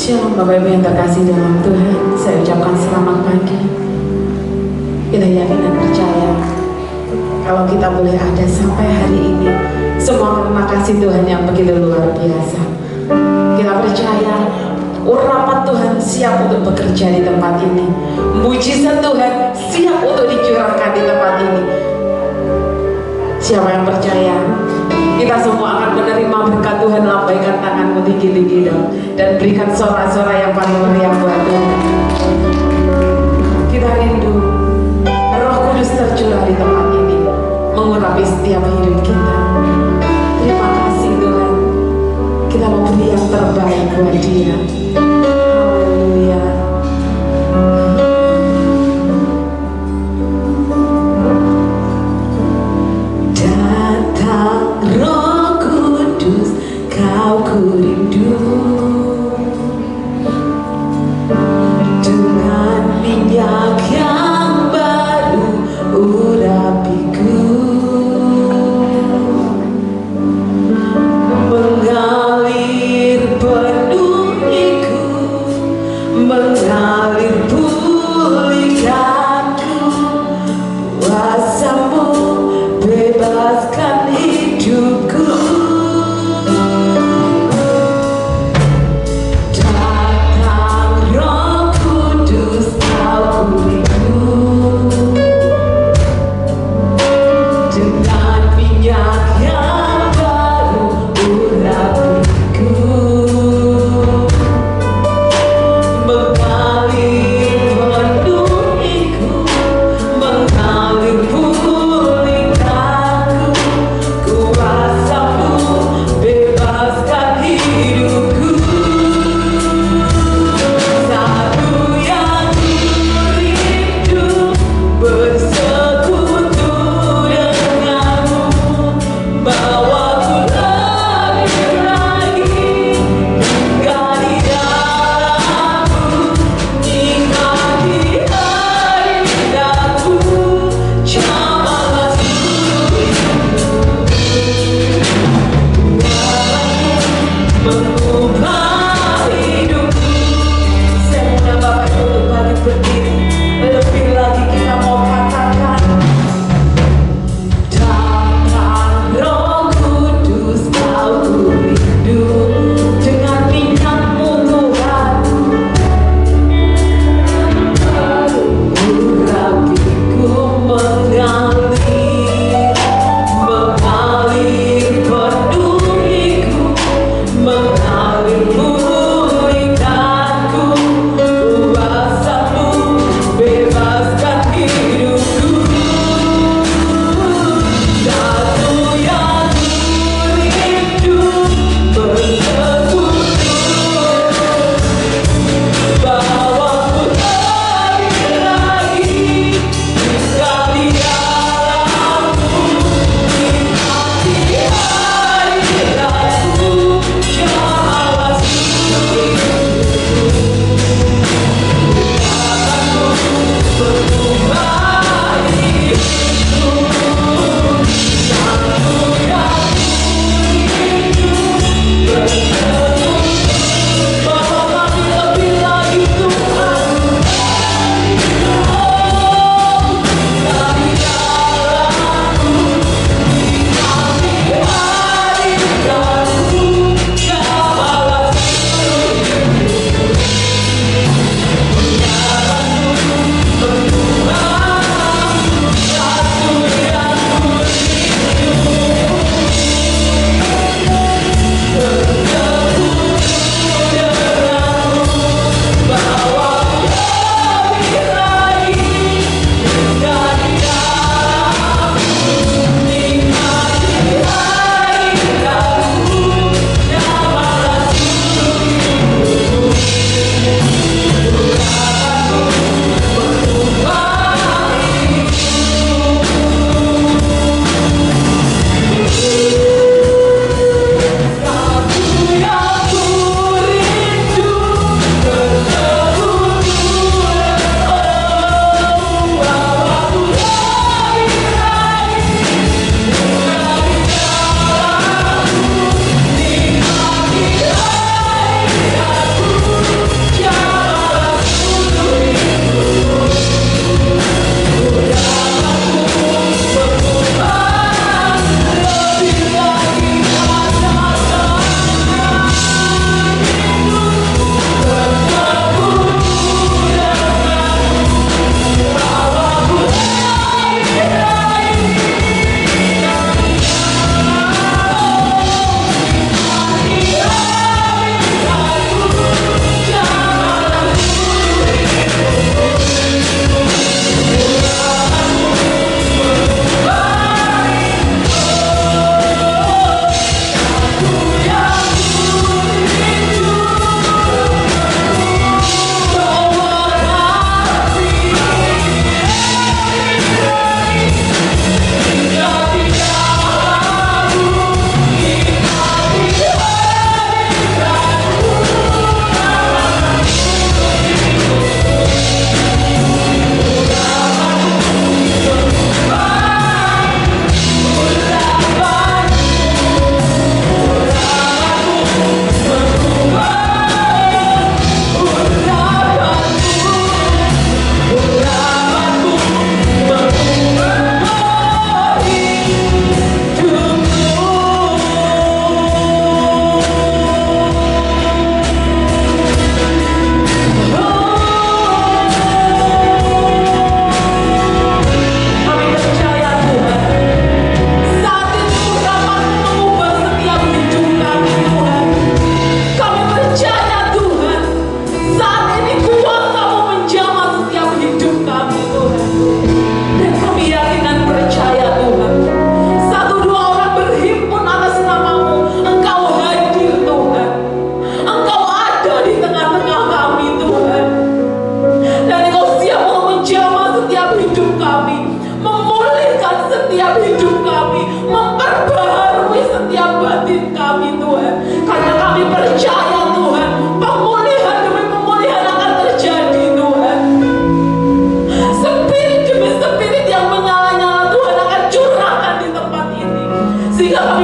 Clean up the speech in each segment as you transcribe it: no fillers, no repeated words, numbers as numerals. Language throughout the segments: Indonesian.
Shalom Bapak Ibu yang terkasih dalam Tuhan, saya ucapkan selamat pagi. Kita yakin dan percaya kalau kita boleh ada sampai hari ini, semua karena kasih Tuhan yang begitu luar biasa. Kita percaya urapan Tuhan siap untuk bekerja di tempat ini, mujizat Tuhan siap untuk dicurahkan di tempat ini. Siapa yang percaya? Kita semua akan menerima berkat Tuhan. Lambaikan tanganmu tinggi-tinggi dong, dan berikan sorak-sorak yang paling meriah buat Tuhan. Kita rindu Roh Kudus tercurah di tempat ini, mengurapi setiap hidup kita. Terima kasih Tuhan. Kita mau beri yang terbaik buat Dia. Haleluya. Datang Roh Kudus, Kau ku rindu, dengan minyak yang baru urapiku, mengalir penuhiku, mengalir pulihkanku, kuasa-Mu bebaskan hidupku.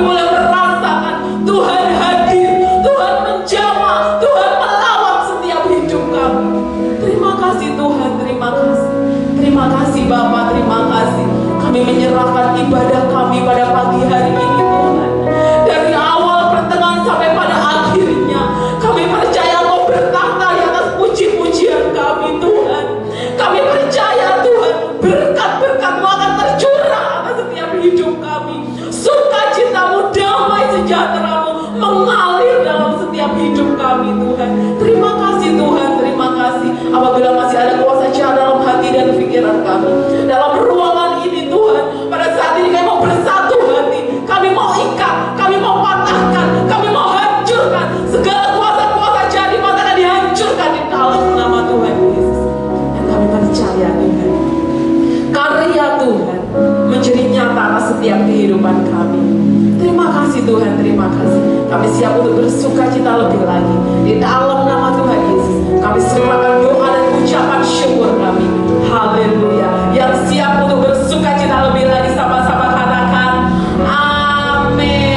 kami boleh merasakan Tuhan hadir, Tuhan menjamah, Tuhan melawat setiap hidup kami. Terima kasih Tuhan, terima kasih. Terima kasih Bapa, terima kasih. Kami menyerahkan ibadah kami pada pagi hari ini Tuhan. Dari awal pertengahan sampai pada akhirnya, kami percaya Engkau bertata di atas puji-pujian kami Tuhan. Kami percaya Tuhan, berkat-berkat-Mu akan tercurah atas setiap hidup kami. Sukacita-Mu, damai sejahtera-Mu mengalir dalam setiap hidup kami Tuhan. Terima kasih Tuhan, terima kasih. Apabila masih ada kuasa jahat dalam hati dan pikiran kami, dalam ruangan ini Tuhan, pada saat ini kami mau bersatu hati, kami mau ikat, kami mau patahkan, kami mau hancurkan segala kuasa-kuasa jahat yang akan dihancurkan di dalam nama Tuhan Yesus. Dan kami percaya Tuhan, karya Tuhan menjadi nyata atas setiap kehidupan kami. Terima kasih Tuhan, terima kasih. Kami siap untuk bersuka cita lebih lagi di dalam nama Tuhan Yesus. Kami serahkan doa dan ucapan syukur kami. Haleluya. Yang siap untuk bersuka cita lebih lagi, sama-sama katakan amin.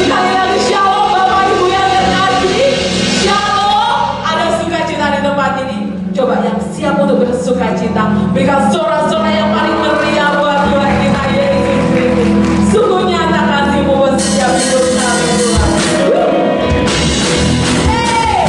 Sekali lagi shalom Bapak Ibu yang terkasih. Shalom. Ada sukacita di tempat ini. Coba yang siap untuk bersuka cita, berikan sorak-sorak yang paling meriah buat Tuhan kita Yesus Kristus. Sungguh nyata kasih-Mu buat setiap hidup kami Tuhan. Hey!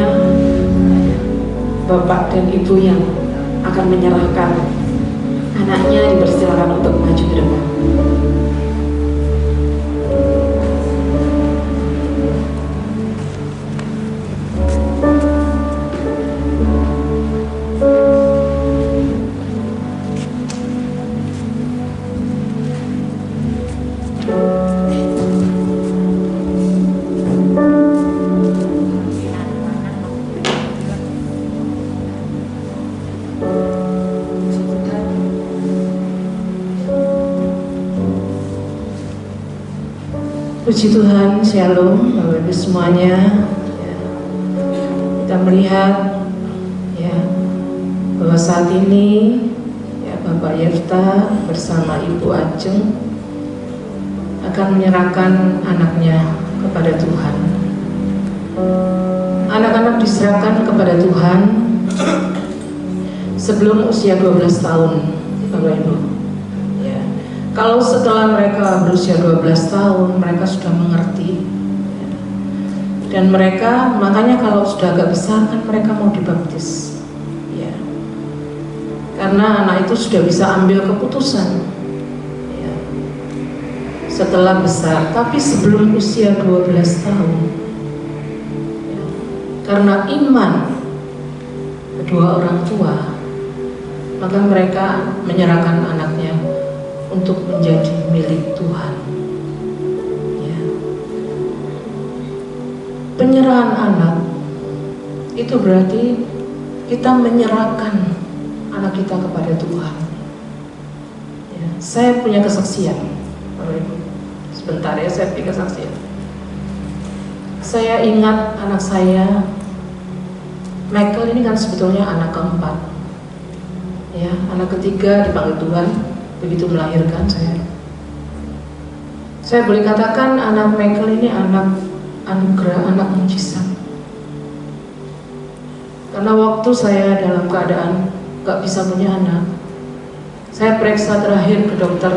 selanjutnya Bapak dan Ibu yang akan menyerahkan anaknya dipersilakan untuk maju ke depan. Puji Tuhan, Shalom, Bapak Ibu semuanya. Ya, kita melihat ya bahwa saat ini ya Bapak Yefta bersama Ibu Ajeng akan menyerahkan anaknya kepada Tuhan. Anak-anak diserahkan kepada Tuhan sebelum usia 12 tahun, Bapak Ibu. Kalau setelah mereka berusia 12 tahun, mereka sudah mengerti. Dan mereka, makanya kalau sudah agak besar kan mereka mau dibaptis. Ya. Karena anak itu sudah bisa ambil keputusan. Ya. Setelah besar, tapi sebelum usia 12 tahun. Ya. Karena iman kedua orang tua, maka mereka menyerahkan anaknya untuk menjadi milik Tuhan. Ya. Penyerahan anak itu berarti kita menyerahkan anak kita kepada Tuhan. Ya. Saya punya kesaksian, sebentar ya, saya punya kesaksian. Saya ingat anak saya, Michael ini kan sebetulnya anak keempat. Ya, anak ketiga dipanggil Tuhan. Begitu melahirkan saya boleh katakan anak Michael ini anak anugerah, anak mujizat. Karena waktu saya dalam keadaan gak bisa punya anak, saya periksa terakhir ke dokter,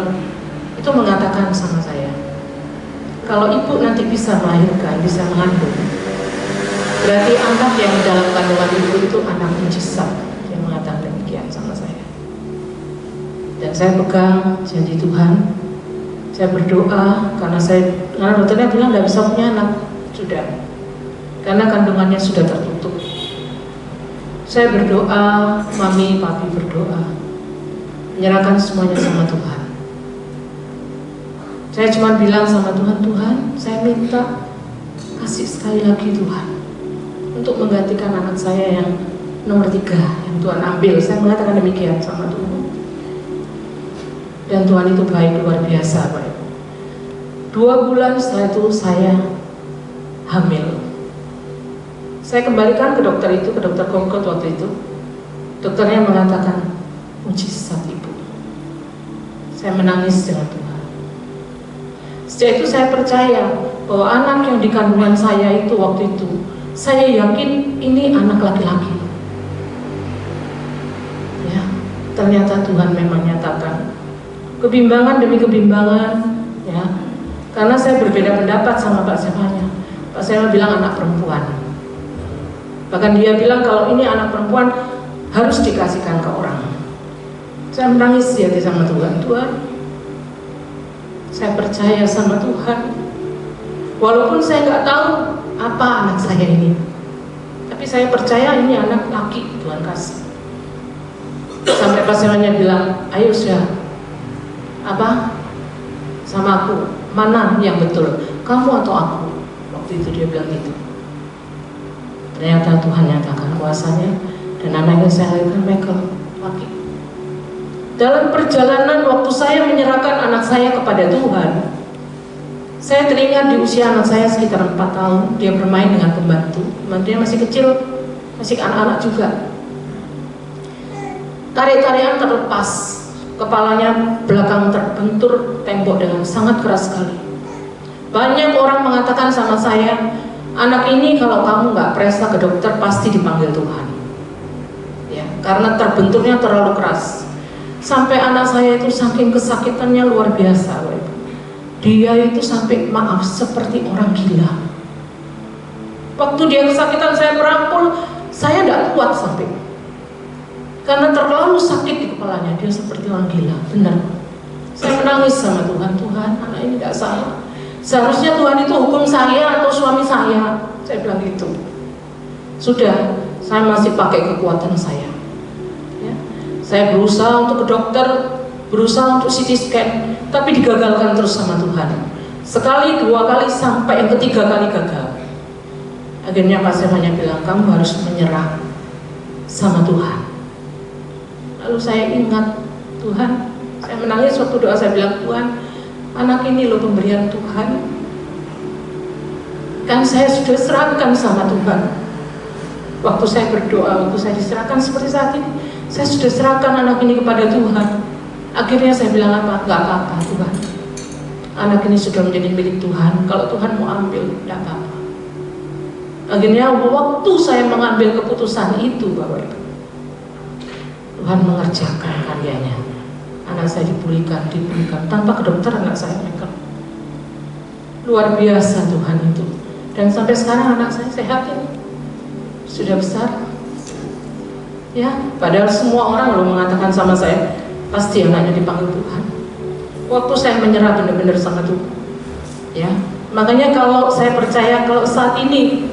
itu mengatakan sama saya, kalau ibu nanti bisa melahirkan, bisa mengandung, berarti anak yang di dalam kandungan ibu itu anak mujizat. Dia mengatakan demikian sama saya. Dan saya pegang janji Tuhan. Saya berdoa karena dokternya bilang nggak bisa punya anak, sudah, karena kandungannya sudah tertutup. Saya berdoa, mami, papi berdoa, menyerahkan semuanya sama Tuhan. Saya cuma bilang sama Tuhan, Tuhan, saya minta kasih sekali lagi Tuhan untuk menggantikan anak saya yang nomor 3 yang Tuhan ambil. Saya mengatakan demikian sama Tuhan. Dan Tuhan itu baik luar biasa, Pak. 2 bulan setelah itu saya hamil. Saya kembalikan ke dokter itu, ke dokter Kongkot waktu itu. Dokternya mengatakan, mujizat ibu. Saya menangis dengan Tuhan. Sejak itu saya percaya bahwa anak yang di kandungan saya itu waktu itu, saya yakin ini anak laki-laki. Ya, ternyata Tuhan memang nyatakan. Kebimbangan demi kebimbangan, ya. Karena saya berbeda pendapat sama Pak Semanya. Pak Semanya bilang anak perempuan. Bahkan dia bilang kalau ini anak perempuan harus dikasihkan ke orang. Saya menangis ya sama Tuhan. Tuhan, saya percaya sama Tuhan. Walaupun saya nggak tahu apa anak saya ini, tapi saya percaya ini anak laki Tuhan kasih. Sampai Pak Semanya bilang, ayo sudah. Apa sama aku, mana yang betul, kamu atau aku? Waktu itu dia bilang gitu. Ternyata Tuhan nyatakan kuasanya, dan anaknya saya lahirkan Michael laki. Dalam perjalanan waktu saya menyerahkan anak saya kepada Tuhan, saya teringat di usia anak saya sekitar 4 tahun, dia bermain dengan pembantunya masih kecil, masih anak-anak juga. Tarik-tarian terlepas, kepalanya belakang terbentur tembok dengan sangat keras sekali. Banyak orang mengatakan sama saya, anak ini kalau kamu nggak periksa ke dokter pasti dipanggil Tuhan. Ya, karena terbenturnya terlalu keras. Sampai anak saya itu saking kesakitannya luar biasa, dia itu sampai maaf seperti orang gila. Waktu dia kesakitan saya merangkul, saya tidak kuat sampai, karena terlalu sakit di kepalanya. Dia seperti orang gila, benar. Saya menangis sama Tuhan. Tuhan, anak ini tidak salah. Seharusnya Tuhan itu hukum saya atau suami saya. Saya bilang gitu. Sudah, saya masih pakai kekuatan saya. Ya. Saya berusaha untuk ke dokter, berusaha untuk CT scan, tapi digagalkan terus sama Tuhan. Sekali, dua kali, sampai yang ketiga kali gagal. Akhirnya pasien hanya bilang, kamu harus menyerah sama Tuhan. Lalu saya ingat, Tuhan, saya menangis waktu doa. Saya bilang, Tuhan, anak ini loh pemberian Tuhan. Kan saya sudah serahkan sama Tuhan. Waktu saya berdoa, waktu saya diserahkan seperti saat ini, saya sudah serahkan anak ini kepada Tuhan. Akhirnya saya bilang apa? Gak apa-apa Tuhan, anak ini sudah menjadi milik Tuhan. Kalau Tuhan mau ambil, gak apa-apa. Akhirnya waktu saya mengambil keputusan itu, Bapak Ibu, Tuhan mengerjakan karyanya. Anak saya dipulihkan tanpa ke dokter. Anak saya meninggal. Luar biasa Tuhan itu. Dan sampai sekarang anak saya sehat ini, sudah besar. Ya, padahal semua orang loh mengatakan sama saya, pasti anaknya dipanggil Tuhan. Waktu saya menyerah benar-benar sama Tuhan. Ya, makanya kalau saya percaya kalau saat ini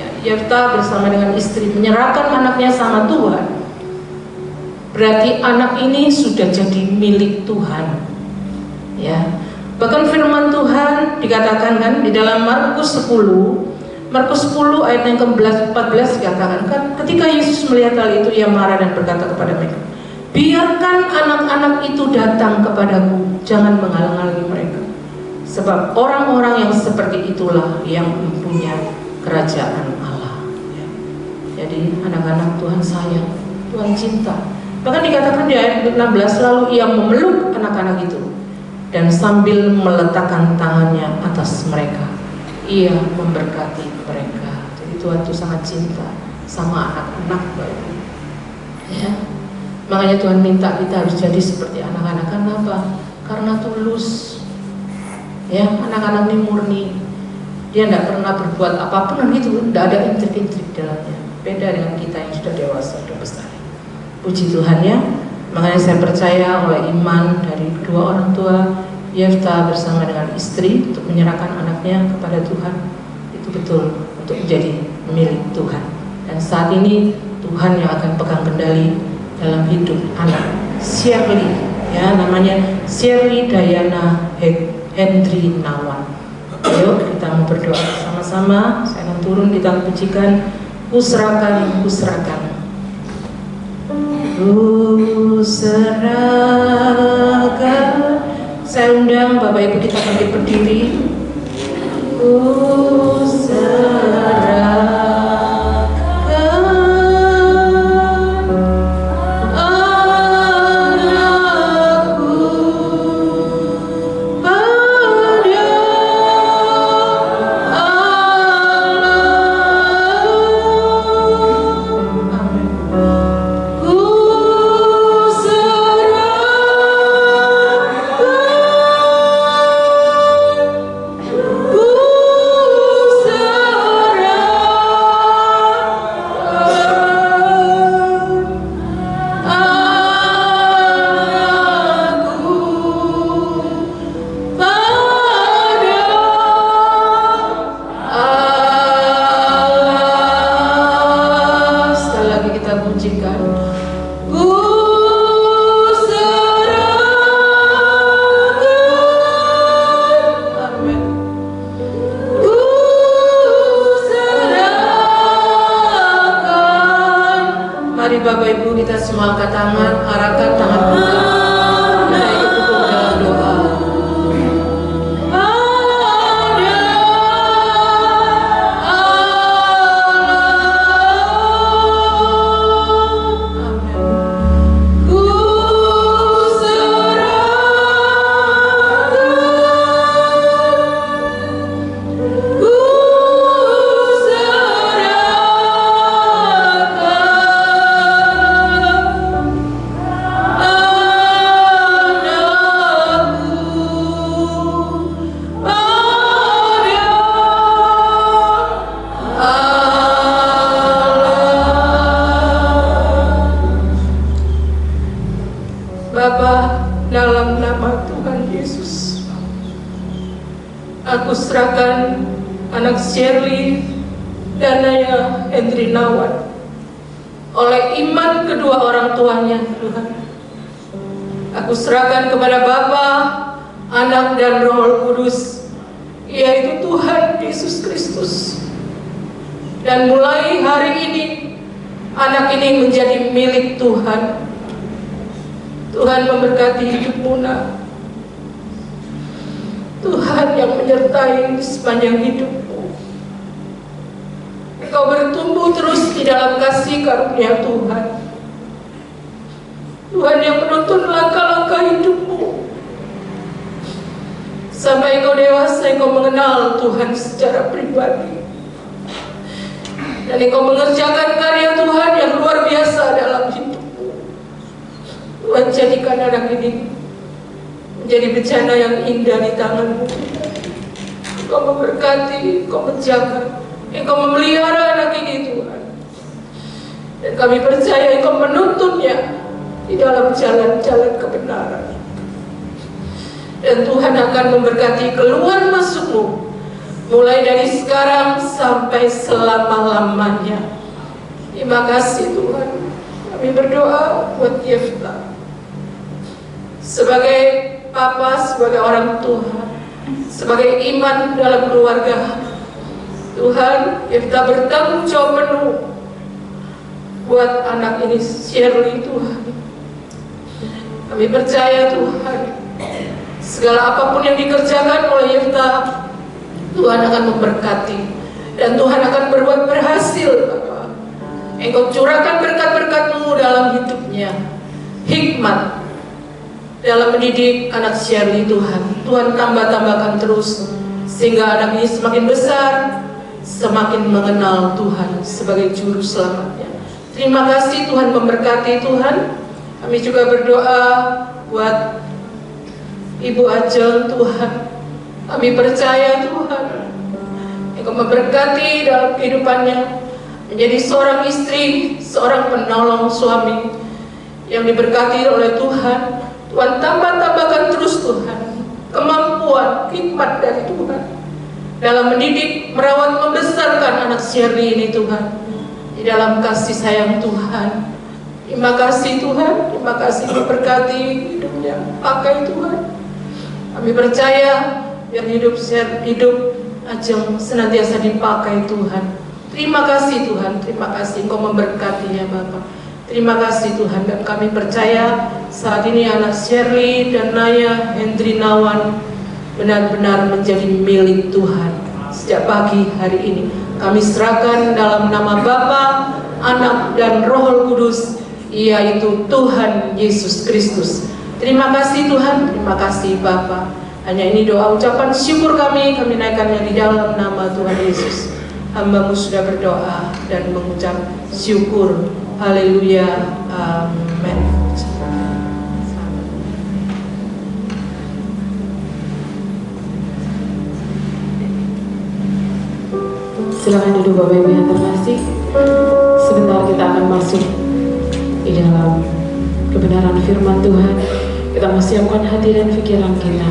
ya, Yefta bersama dengan istri menyerahkan anaknya sama Tuhan, berarti anak ini sudah jadi milik Tuhan. Ya. Bahkan firman Tuhan dikatakan kan di dalam Markus 10 ayat yang ke-14 dikatakan kan, ketika Yesus melihat hal itu, ia marah dan berkata kepada mereka, biarkan anak-anak itu datang kepadaku, jangan menghalang-halangi mereka, sebab orang-orang yang seperti itulah yang mempunyai kerajaan Allah. Ya. Jadi anak-anak Tuhan sayang, Tuhan cinta. Bahkan dikatakan di ayat 16, lalu ia memeluk anak-anak itu dan sambil meletakkan tangannya atas mereka, ia memberkati mereka. Jadi Tuhan itu sangat cinta sama anak-anak, Bapak. Ya. Makanya Tuhan minta kita harus jadi seperti anak-anak. Kenapa? Karena tulus. Ya, anak-anak ini murni. Dia tidak pernah berbuat apapun gitu, tidak ada intrik-intrik dalamnya. Beda dengan kita yang sudah dewasa, sudah besar. Puji Tuhan ya. Makanya saya percaya oleh iman dari kedua orang tua, Yefta bersama dengan istri untuk menyerahkan anaknya kepada Tuhan, itu betul untuk menjadi milik Tuhan. Dan saat ini Tuhan yang akan pegang kendali dalam hidup anak Shirley, ya, namanya Shirley Dayana Hendri Nawan. Ayo kita mau berdoa sama-sama. Saya akan turun, kita pujikan Kuserakan, kuserakan. Kuserakan. Saya undang Bapak Ibu kita bangkit berdiri. Kuserakan. Mari Bapak Ibu kita semua angkat tangan, arahkan tangan kita. Kita ikut dukung dalam doa. Oh Bapa, dalam nama Tuhan Yesus, aku serahkan anak Shirley dan Naya Hendrinawan oleh iman kedua orang tuanya, Tuhan. Aku serahkan kepada Bapa, Anak dan Roh Kudus, yaitu Tuhan Yesus Kristus. Dan mulai hari ini, anak ini menjadi milik Tuhan. Tuhan memberkati hidupmu, Nak. Tuhan yang menyertai sepanjang hidupmu. Engkau bertumbuh terus di dalam kasih karunia Tuhan. Tuhan yang menuntun langkah-langkah hidupmu. Sampai engkau dewasa, engkau mengenal Tuhan secara pribadi. Dan engkau mengerjakan karya Tuhan yang luar biasa dalam hidupmu. Tuhan jadikan anak ini menjadi bencana yang indah di tanganmu. Engkau memberkati, engkau menjaga, engkau memelihara anak ini, Tuhan. Dan kami percaya engkau menuntunnya di dalam jalan-jalan kebenaran. Dan Tuhan akan memberkati keluar masukmu mulai dari sekarang sampai selama-lamanya. Terima kasih Tuhan. Kami berdoa buat Yefta sebagai papa, sebagai orang tua, sebagai iman dalam keluarga. Tuhan, Yefta bertanggung jawab penuh buat anak ini, Shirley, Tuhan. Kami percaya Tuhan, segala apapun yang dikerjakan oleh Yefta, Tuhan akan memberkati dan Tuhan akan berbuat berhasil, Bapak. Engkau curahkan berkat-berkat-Mu dalam hidupnya, hikmat dalam mendidik anak Shirley, Tuhan. Tuhan tambah-tambahkan terus sehingga anak ini semakin besar, semakin mengenal Tuhan sebagai juru selamatnya. Terima kasih Tuhan, memberkati Tuhan. Kami juga berdoa buat Ibu Ajeng, Tuhan. Kami percaya Tuhan, Engkau memberkati dalam kehidupannya menjadi seorang istri, seorang penolong suami yang diberkati oleh Tuhan. Tuhan tambah-tambahkan terus Tuhan kemampuan, hikmat dari Tuhan dalam mendidik, merawat, membesarkan anak Shirley ini, Tuhan, di dalam kasih sayang Tuhan. Terima kasih Tuhan, terima kasih memberkati hidupnya, pakai Tuhan. Kami percaya biar hidup Ajeng senantiasa dipakai Tuhan. Terima kasih Tuhan, terima kasih Engkau memberkatinya Bapak. Terima kasih Tuhan, dan kami percaya saat ini anak Shirley dan Naya Hendrinawan benar-benar menjadi milik Tuhan. Sejak pagi hari ini kami serahkan dalam nama Bapa, Anak dan Roh Kudus, yaitu Tuhan Yesus Kristus. Terima kasih Tuhan, terima kasih Bapa. Hanya ini doa ucapan syukur kami naikkannya di dalam nama Tuhan Yesus. Hamba-Mu sudah berdoa dan mengucap syukur. Haleluya, amin. Silakan duduk Bapak Ibu yang terkasih. Sebentar kita akan masuk di dalam kebenaran firman Tuhan. Kita mau siapkan hati dan pikiran kita.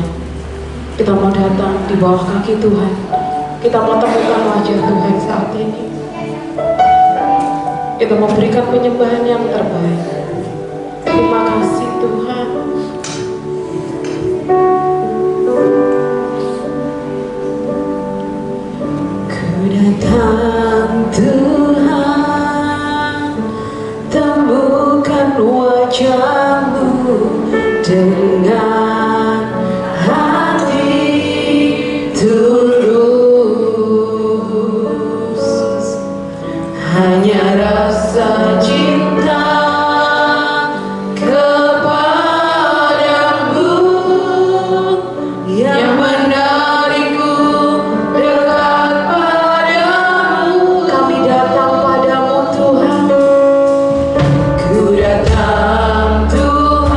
Kita mau datang di bawah kaki Tuhan. Kita mau temukan wajah Tuhan saat ini. Kita mau berikan penyembahan yang terbaik. Terima kasih Tuhan. Ku datang Tuhan, temukan wajah-Mu dengan hati tulus, hanya rasa cinta kepadamu yang menarikku dekat padamu. Kami datang padamu Tuhan. Ku datang Tuhan,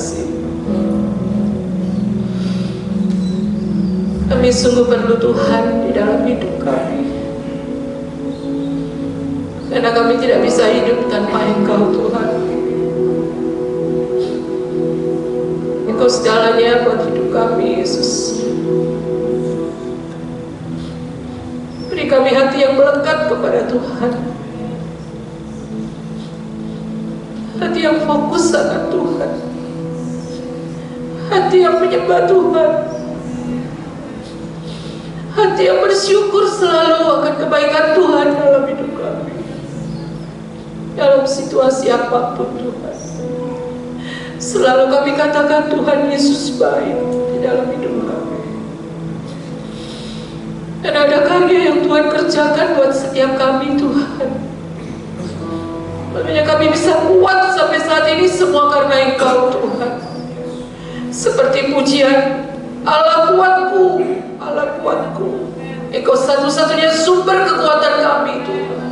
kasih. Kami sungguh perlu Tuhan di dalam hidup kami, karena kami tidak bisa hidup tanpa Engkau Tuhan. Engkau segalanya buat hidup kami, Yesus. Beri kami hati yang melekat kepada Tuhan, hati yang fokus akan Tuhan, hati yang menyembah Tuhan, hati yang bersyukur selalu akan kebaikan Tuhan dalam hidup kami, dalam situasi apapun Tuhan. Selalu kami katakan Tuhan Yesus baik di dalam hidup kami. Dan ada karya yang Tuhan kerjakan buat setiap kami Tuhan. Makanya kami bisa kuat sampai saat ini semua karena Engkau Tuhan. Seperti pujian, Allah kuatku, Allah kuatku. Engkau satu-satunya sumber kekuatan kami Tuhan.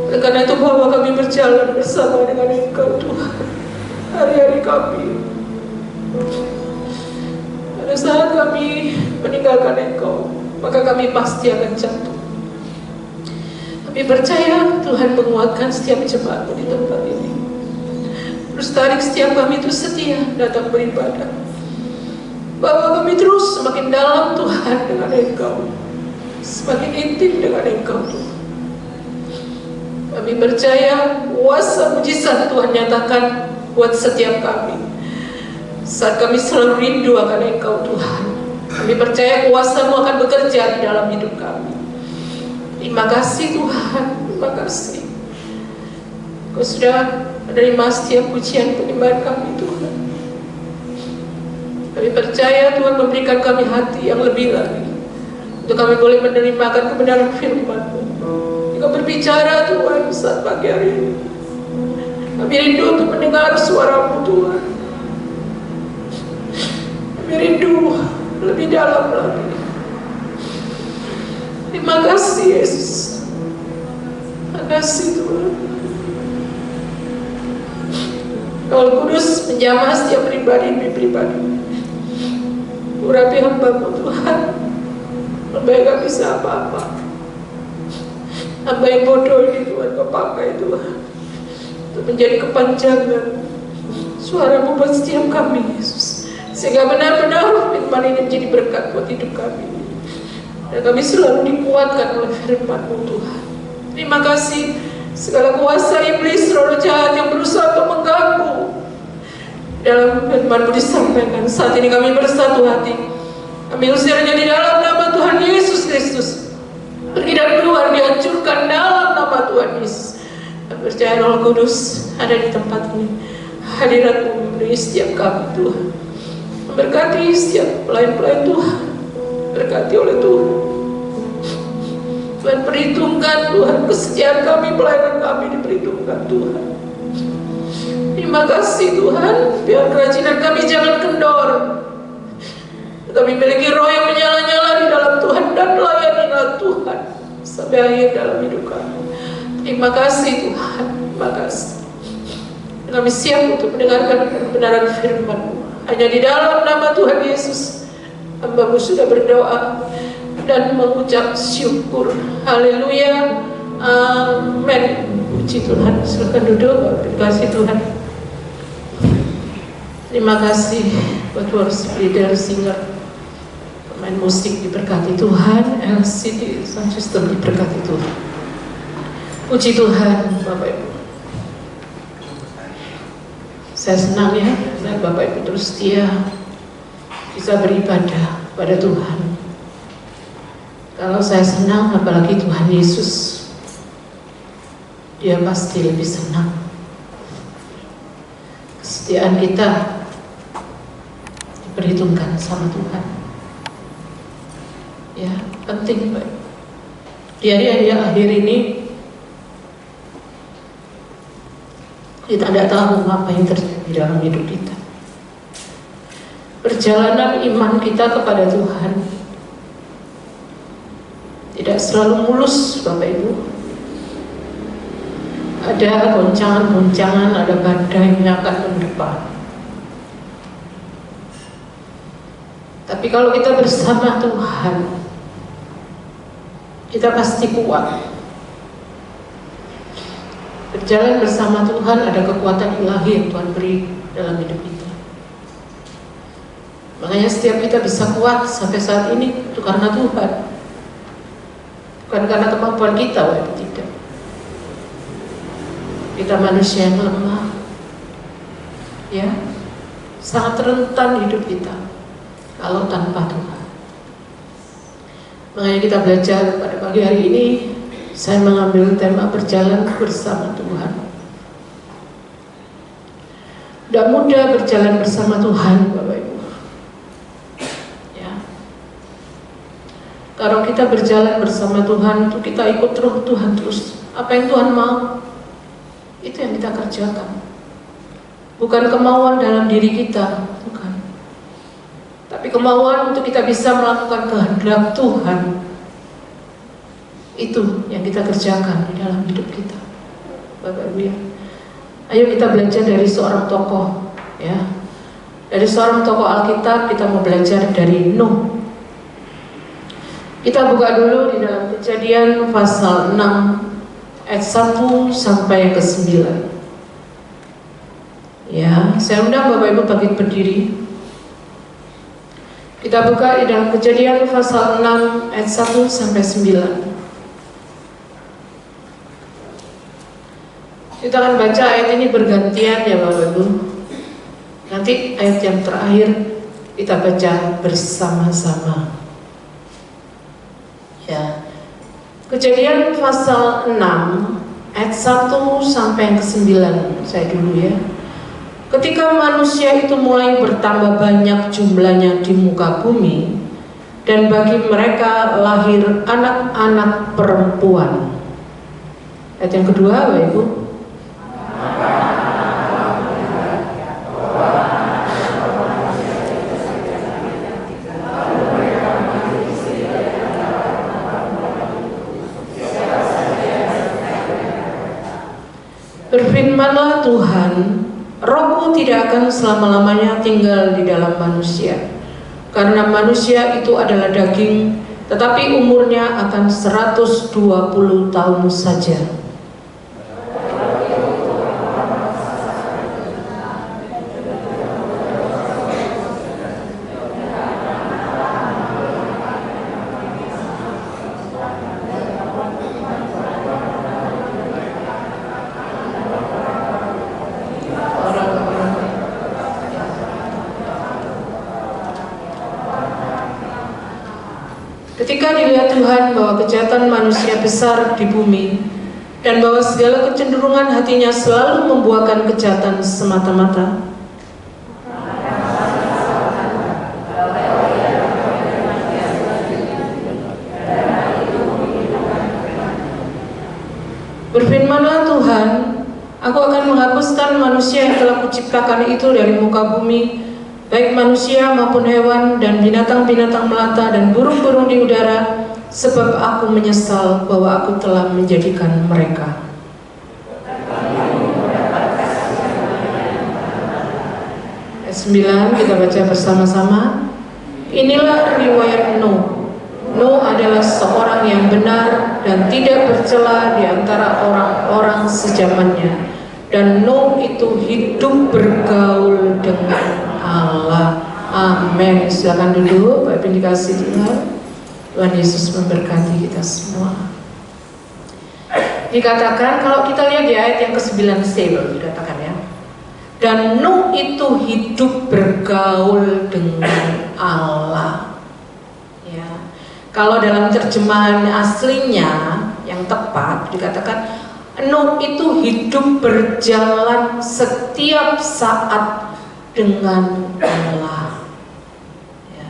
Dan karena itu bahwa kami berjalan bersama dengan Engkau Tuhan hari-hari kami. Pada saat kami meninggalkan Engkau, maka kami pasti akan jatuh. Kami percaya Tuhan menguatkan setiap jemaat di tempat ini. Terus tarik setiap kami itu setia datang beribadah, bahwa kami terus semakin dalam Tuhan dengan Engkau, semakin intim dengan Engkau Tuhan. Kami percaya kuasa mujizat Tuhan nyatakan buat setiap kami saat kami selalu rindu akan Engkau Tuhan. Kami percaya kuasa-Mu akan bekerja di dalam hidup kami. Terima kasih Tuhan, terima kasih. Kau sudah menerima setiap pujian penyembahan kami Tuhan. Kami percaya Tuhan memberikan kami hati yang lebih lagi, untuk kami boleh menerimakan kebenaran firman-Mu. Engkau berbicara Tuhan saat pagi hari ini. Kami rindu untuk mendengar suara-Mu Tuhan. Kami rindu lebih dalam lagi. Terima kasih Yesus. Terima kasih Tuhan. Roh Kudus menjamah setiap pribadi demi pribadi. Urapi hamba-Mu Tuhan. Hamba yang gak bisa apa-apa. Hamba yang bodoh ini Tuhan Kau pakai Tuhan untuk menjadi kepanjangan suara-Mu buat setiap kami Yesus, sehingga benar-benar firman ini menjadi berkat buat hidup kami, dan kami selalu dikuatkan oleh firman-Mu Tuhan. Terima kasih. Segala kuasa iblis, roh jahat yang berusaha untuk mengganggu dalam firman-Mu disampaikan, saat ini kami bersatu hati. Kami usirnya di dalam nama Tuhan Yesus Kristus. Pergi dan keluar, dihancurkan dalam nama Tuhan Yesus. Dan percaya Roh Kudus ada di tempat ini. Hadirat-Mu memberi setiap kami Tuhan. Memberkati setiap pelayan-pelayan Tuhan. Berkati oleh Tuhan. Tuhan perhitungkan Tuhan, kesetiaan kami, pelayanan kami diperhitungkan Tuhan. Terima kasih Tuhan. Biar kerajinan kami jangan kendor. Kami memiliki roh yang menyala-nyala di dalam Tuhan, dan layanilah Tuhan sampai akhir dalam hidup kami. Terima kasih Tuhan. Terima kasih. Kami siap untuk mendengarkan kebenaran firman-Mu. Hanya di dalam nama Tuhan Yesus hamba-Mu sudah berdoa dan mengucap syukur. Haleluya. Amin. Puji Tuhan. Silakan duduk. Terima kasih Tuhan. Terima kasih buat worship leader, singer, pemain musik diberkati Tuhan, LCD sound system diberkati Tuhan. Puji Tuhan Bapak Ibu. Saya senang ya, dan Bapak Ibu terus setia bisa beribadah pada Tuhan. Kalau saya senang, apalagi Tuhan Yesus, Dia pasti lebih senang. Kesetiaan kita diperhitungkan sama Tuhan. Ya, penting Pak. Di hari-hari akhir ini kita tidak tahu apa yang terjadi dalam hidup kita. Perjalanan iman kita kepada Tuhan tidak selalu mulus Bapak Ibu. Ada goncangan-goncangan, ada badai yang akan mendepan. Tapi kalau kita bersama Tuhan, kita pasti kuat. Berjalan bersama Tuhan ada kekuatan ilahi yang Tuhan beri dalam hidup kita. Makanya setiap kita bisa kuat sampai saat ini itu karena Tuhan, bukan karena kemampuan kita, walaupun tidak. Kita manusia yang lemah, ya, sangat rentan hidup kita kalau tanpa Tuhan. Makanya kita belajar pada pagi hari ini. Saya mengambil tema berjalan bersama Tuhan. Tidak mudah berjalan bersama Tuhan, Bapak Ibu. Ya. Kalau kita berjalan bersama Tuhan, itu kita ikut roh Tuhan terus. Apa yang Tuhan mau, itu yang kita kerjakan. Bukan kemauan dalam diri kita, bukan. Tapi kemauan untuk kita bisa melakukan kehendak Tuhan. Itu yang kita kerjakan di dalam hidup kita, Bapak Ibu ya. Ayo kita belajar dari seorang tokoh, ya. Dari seorang tokoh Alkitab kita mau belajar dari Nuh. Kita buka dulu di dalam Kejadian pasal 6 ayat 1 sampai ke 9. Ya, saya undang Bapak Ibu bangkit berdiri. Kita buka di dalam Kejadian pasal 6 ayat 1 sampai 9. Kita akan baca ayat ini bergantian ya Bapak Ibu. Nanti ayat yang terakhir kita baca bersama-sama. Ya. Kejadian pasal 6 ayat 1 sampai ke 9. Saya dulu ya. Ketika manusia itu mulai bertambah banyak jumlahnya di muka bumi, dan bagi mereka lahir anak-anak perempuan. Ayat yang kedua Bapak Ibu. Berfirmanlah Tuhan, Rohku tidak akan selama-lamanya tinggal di dalam manusia, karena manusia itu adalah daging, tetapi umurnya akan 120 tahun saja. Ketika dilihat Tuhan bahwa kejahatan manusia besar di bumi, dan bahwa segala kecenderungan hatinya selalu membuahkan kejahatan semata-mata, berfirmanlah Tuhan, Aku akan menghapuskan manusia yang telah kuciptakan itu dari muka bumi, baik manusia maupun hewan dan binatang-binatang melata dan burung-burung di udara, sebab aku menyesal bahwa aku telah menjadikan mereka. Ayat 9 kita baca bersama-sama. Inilah riwayat Nuh. Nuh adalah seorang yang benar dan tidak bercela di antara orang-orang sezamannya. Dan Nuh itu hidup bergaul dengan Allah. Amin. Silakan duduk, Bapak Ibu dikasih Tuhan. Tuhan Yesus memberkati kita semua. Dikatakan, kalau kita lihat di ayat yang ke-9c baru dikatakan ya. Dan Nuh itu hidup bergaul dengan Allah. Ya. Kalau dalam terjemahan aslinya yang tepat dikatakan Nuh itu hidup berjalan setiap saat dengan Allah. Ya.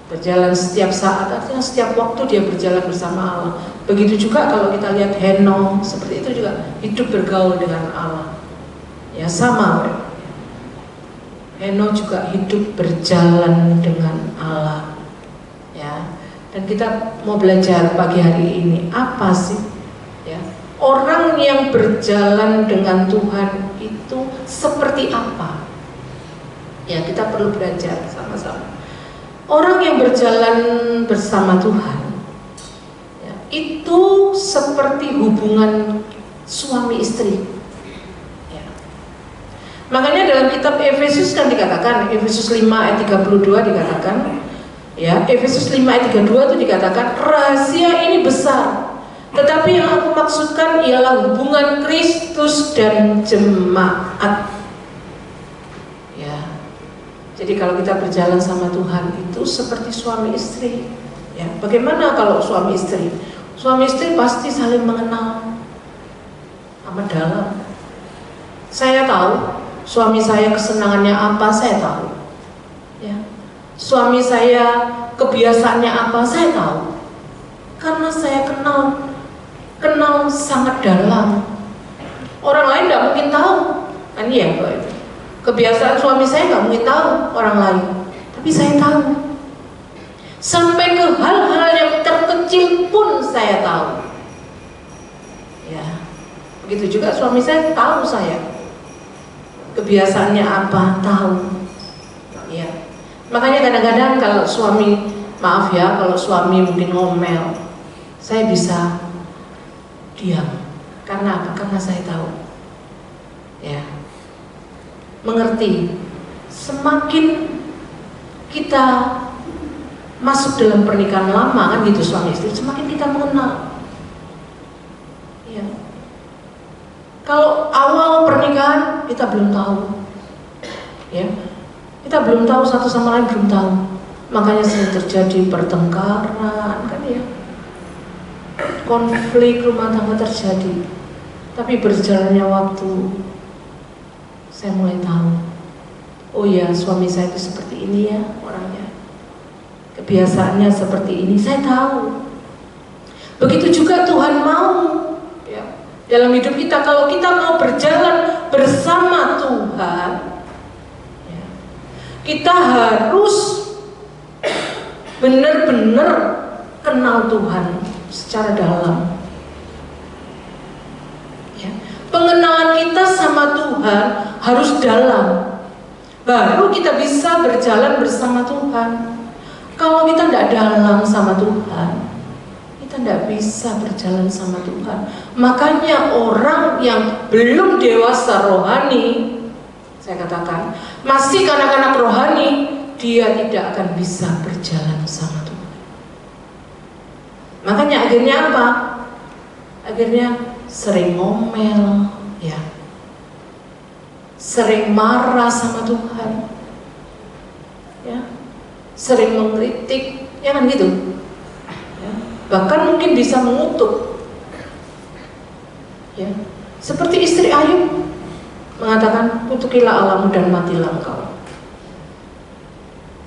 Berjalan setiap saat artinya setiap waktu dia berjalan bersama Allah. Begitu juga kalau kita lihat Henokh, seperti itu juga hidup bergaul dengan Allah. Ya sama. Henokh juga hidup berjalan dengan Allah. Ya. Dan kita mau belajar pagi hari ini apa sih? Ya. Orang yang berjalan dengan Tuhan itu seperti apa? Ya, kita perlu belajar sama-sama. Orang yang berjalan bersama Tuhan ya, itu seperti hubungan suami istri ya. Makanya dalam kitab Efesus kan dikatakan, Efesus 5 ayat 32 dikatakan ya, Efesus 5 ayat 32 itu dikatakan rahasia ini besar, tetapi yang aku maksudkan ialah hubungan Kristus dan jemaat ya. Jadi kalau kita berjalan sama Tuhan itu seperti suami istri ya. Bagaimana kalau suami istri? Suami istri pasti saling mengenal amat dalam. Saya tahu suami saya kesenangannya apa, saya tahu ya. Suami saya kebiasaannya apa, saya tahu, karena saya kenal sangat dalam. Orang lain nggak mungkin tahu kan ya, kebiasaan suami saya nggak mungkin tahu orang lain, tapi saya tahu. Sampai ke hal-hal yang terkecil pun saya tahu ya. Begitu juga suami saya tahu saya kebiasaannya apa, tahu ya. Makanya kadang-kadang kalau suami, maaf ya, kalau suami mungkin ngomel, saya bisa diam. Karena apa? Karena saya tahu ya, mengerti. Semakin kita masuk dalam pernikahan lama kan gitu suami istri, semakin kita mengenal ya. Kalau awal pernikahan kita belum tahu ya, kita belum tahu satu sama lain, belum tahu, makanya sering terjadi pertengkaran kan ya, konflik rumah tangga terjadi. Tapi berjalannya waktu saya mulai tahu, oh ya suami saya itu seperti ini ya orangnya, kebiasaannya seperti ini, saya tahu. Begitu juga Tuhan mau ya, dalam hidup kita. Kalau kita mau berjalan bersama Tuhan ya, kita harus benar-benar kenal Tuhan secara dalam ya. Pengenalan kita sama Tuhan harus dalam, baru kita bisa berjalan bersama Tuhan. Kalau kita tidak dalam sama Tuhan, kita tidak bisa berjalan sama Tuhan. Makanya orang yang belum dewasa rohani, saya katakan masih kanak-kanak rohani, dia tidak akan bisa berjalan sama Tuhan. Makanya akhirnya apa? Akhirnya sering ngomel ya, sering marah sama Tuhan ya, sering mengkritik ya kan gitu ya. Bahkan mungkin bisa mengutuk ya, seperti istri Ayub mengatakan, kutukilah Allahmu dan matilah engkau,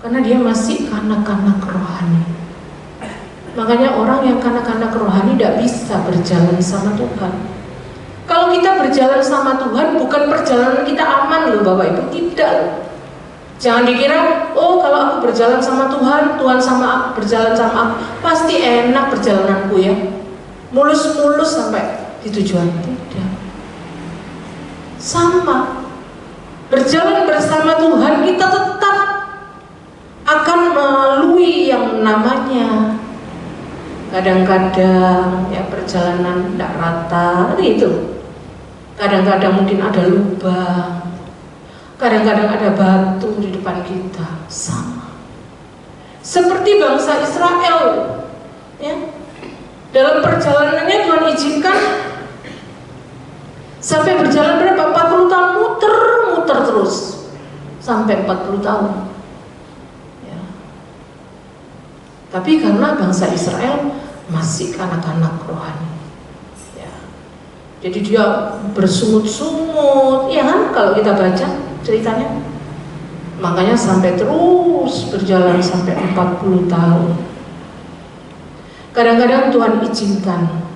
karena dia masih kanak-kanak rohani. Makanya orang yang kanak-kanak rohani tidak bisa berjalan sama Tuhan. Kalau kita berjalan sama Tuhan, bukan perjalanan kita aman loh Bapak Ibu, tidak loh. Jangan dikira, oh kalau aku berjalan sama Tuhan, Tuhan sama aku, berjalan sama aku, pasti enak perjalananku ya, mulus-mulus sampai di tujuan. Tidak. Sama. Berjalan bersama Tuhan, kita tetap akan melalui yang namanya kadang-kadang ya perjalanan tidak rata gitu. Kadang-kadang mungkin ada lubang, kadang-kadang ada batu di depan kita. Sama seperti bangsa Israel ya, dalam perjalanannya Tuhan izinkan sampai berjalan berapa? 40 tahun, muter terus sampai 40 tahun ya. Tapi karena bangsa Israel masih kanak-kanak rohani ya, jadi dia bersungut-sungut ya kan kalau kita baca ceritanya. Makanya sampai terus berjalan sampai 40 tahun. Kadang-kadang Tuhan izinkan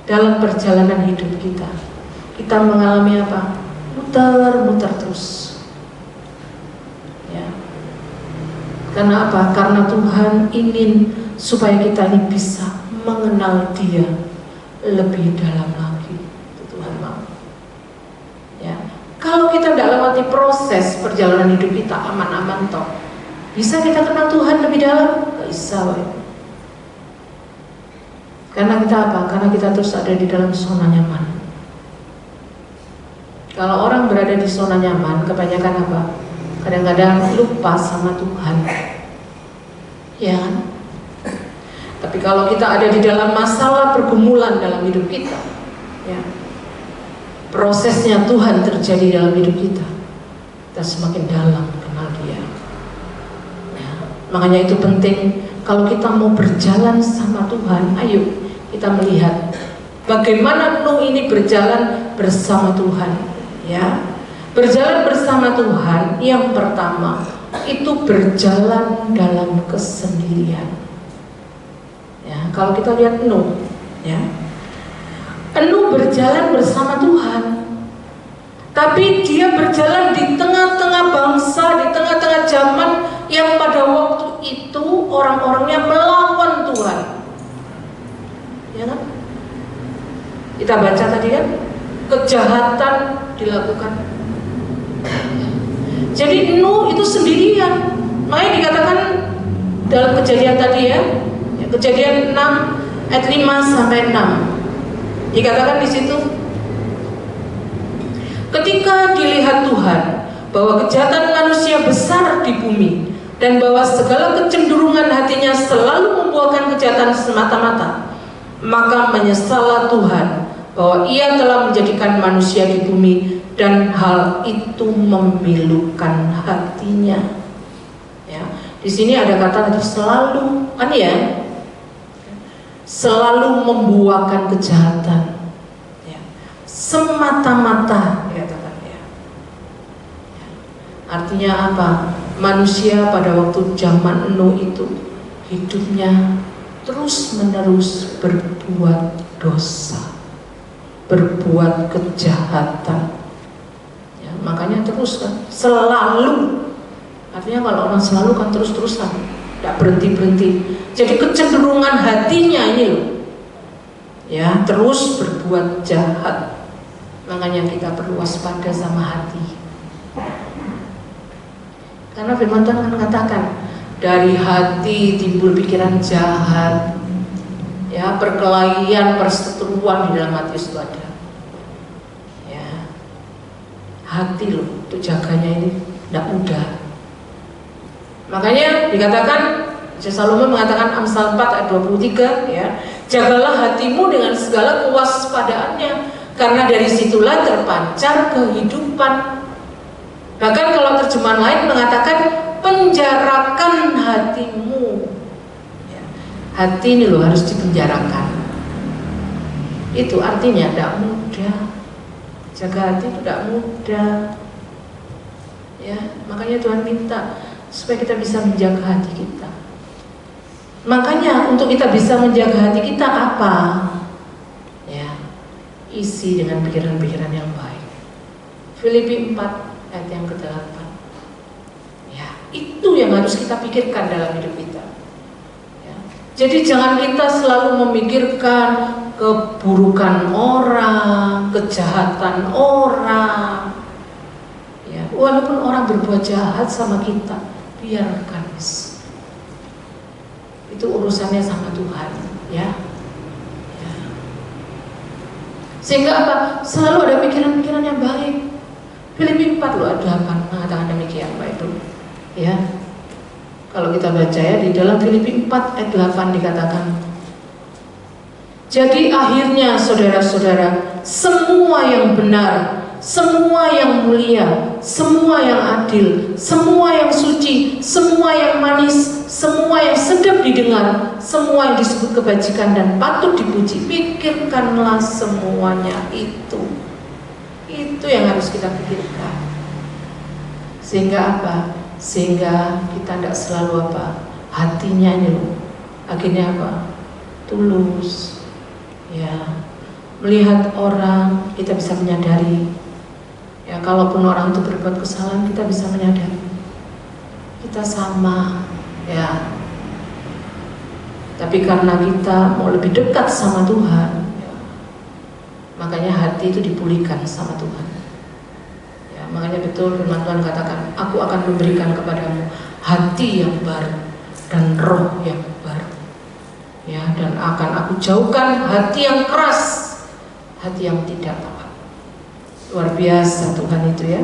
dalam perjalanan hidup kita, kita mengalami apa? Muter-muter terus ya. Karena apa? Karena Tuhan ingin supaya kita ini bisa mengenal Dia lebih dalam lagi. Itu Tuhan mau ya. Kalau kita tidak lewati proses perjalanan hidup kita aman-aman toh Bisa kita kenal Tuhan lebih dalam? Gak bisa, Pak. Karena kita apa? Karena kita terus ada di dalam zona nyaman. Kalau orang berada di zona nyaman, kebanyakan apa? Kadang-kadang lupa sama Tuhan. Ya kan? Tapi kalau kita ada di dalam masalah pergumulan dalam hidup kita, ya, prosesnya Tuhan terjadi dalam hidup kita semakin dalam kenal Dia. Ya, makanya itu penting. Kalau kita mau berjalan sama Tuhan, ayo kita melihat bagaimana Nuh ini berjalan bersama Tuhan. Ya, berjalan bersama Tuhan yang pertama itu berjalan dalam kesendirian. Ya, kalau kita lihat Nuh, ya, Nuh berjalan bersama Tuhan, tapi dia berjalan di tengah-tengah bangsa, di tengah-tengah zaman yang pada waktu itu orang-orangnya melawan Tuhan. Ya kan? Kita baca tadi kan, kejahatan dilakukan. Jadi Nuh itu sendirian. Makanya dikatakan dalam Kejadian tadi ya, Kejadian 6 ayat 5 sampai 6. Dikatakan di situ, ketika dilihat Tuhan bahwa kejahatan manusia besar di bumi dan bahwa segala kecenderungan hatinya selalu membuahkan kejahatan semata-mata, maka menyesallah Tuhan bahwa Ia telah menjadikan manusia di bumi dan hal itu memilukan hatinya. Ya, di sini ada kata tadi selalu, kan ya? Selalu membuahkan kejahatan, ya, semata-mata dikatakan ya. Artinya apa? Manusia pada waktu zaman Nuh itu hidupnya terus-menerus berbuat dosa, berbuat kejahatan. Ya, makanya terus kan, selalu. Artinya kalau orang selalu kan terus-terusan, tidak berhenti-berhenti. Jadi kecenderungan hatinya ini loh, ya, terus berbuat jahat. Makanya kita perlu waspada sama hati. Karena firman Tuhan mengatakan dari hati timbul pikiran jahat, ya, perkelahian, perseteruan di dalam hati itu ada. Ya, hati loh, untuk jaganya ini tidak mudah. Makanya dikatakan, Salomo mengatakan Amsal 4 ayat 23, ya, jagalah hatimu dengan segala kewaspadaannya, karena dari situlah terpancar kehidupan. Bahkan kalau terjemahan lain mengatakan penjarakan hatimu. Ya, hati ini loh harus dipenjarakan. Itu artinya tidak mudah. Jaga hati itu tidak mudah. Ya, makanya Tuhan minta supaya kita bisa menjaga hati kita. Makanya untuk kita bisa menjaga hati kita apa? Ya, isi dengan pikiran-pikiran yang baik. Filipi 4 ayat yang ke-8. Ya, itu yang harus kita pikirkan dalam hidup kita. Ya. Jadi jangan kita selalu memikirkan keburukan orang, kejahatan orang. Ya, walaupun orang berbuat jahat sama kita, biarkan. Itu urusannya sama Tuhan, ya. Ya. Sehingga apa? Selalu ada pikiran-pikiran yang baik. Filipi 4 loh, 8 mengatakan demikian, Pak itu. Ya. Kalau kita baca ya di dalam Filipi 4 ayat 8 dikatakan, jadi akhirnya saudara-saudara, semua yang benar, semua yang mulia, semua yang adil, semua yang suci, semua yang manis, semua yang sedap didengar, semua yang disebut kebajikan dan patut dipuji, pikirkanlah semuanya itu. Itu yang harus kita pikirkan. Sehingga apa? Sehingga kita tidak selalu apa? Hatinya ini loh, akhirnya apa? Tulus. Ya, melihat orang kita bisa menyadari. Ya, kalaupun orang itu berbuat kesalahan, kita bisa menyadari kita sama, ya. Tapi karena kita mau lebih dekat sama Tuhan, ya, makanya hati itu dipulihkan sama Tuhan. Ya, makanya betul firman Tuhan katakan, aku akan memberikan kepadamu hati yang baru dan roh yang baru. Ya, dan akan aku jauhkan hati yang keras, hati yang tidak taat. Luar biasa Tuhan itu ya.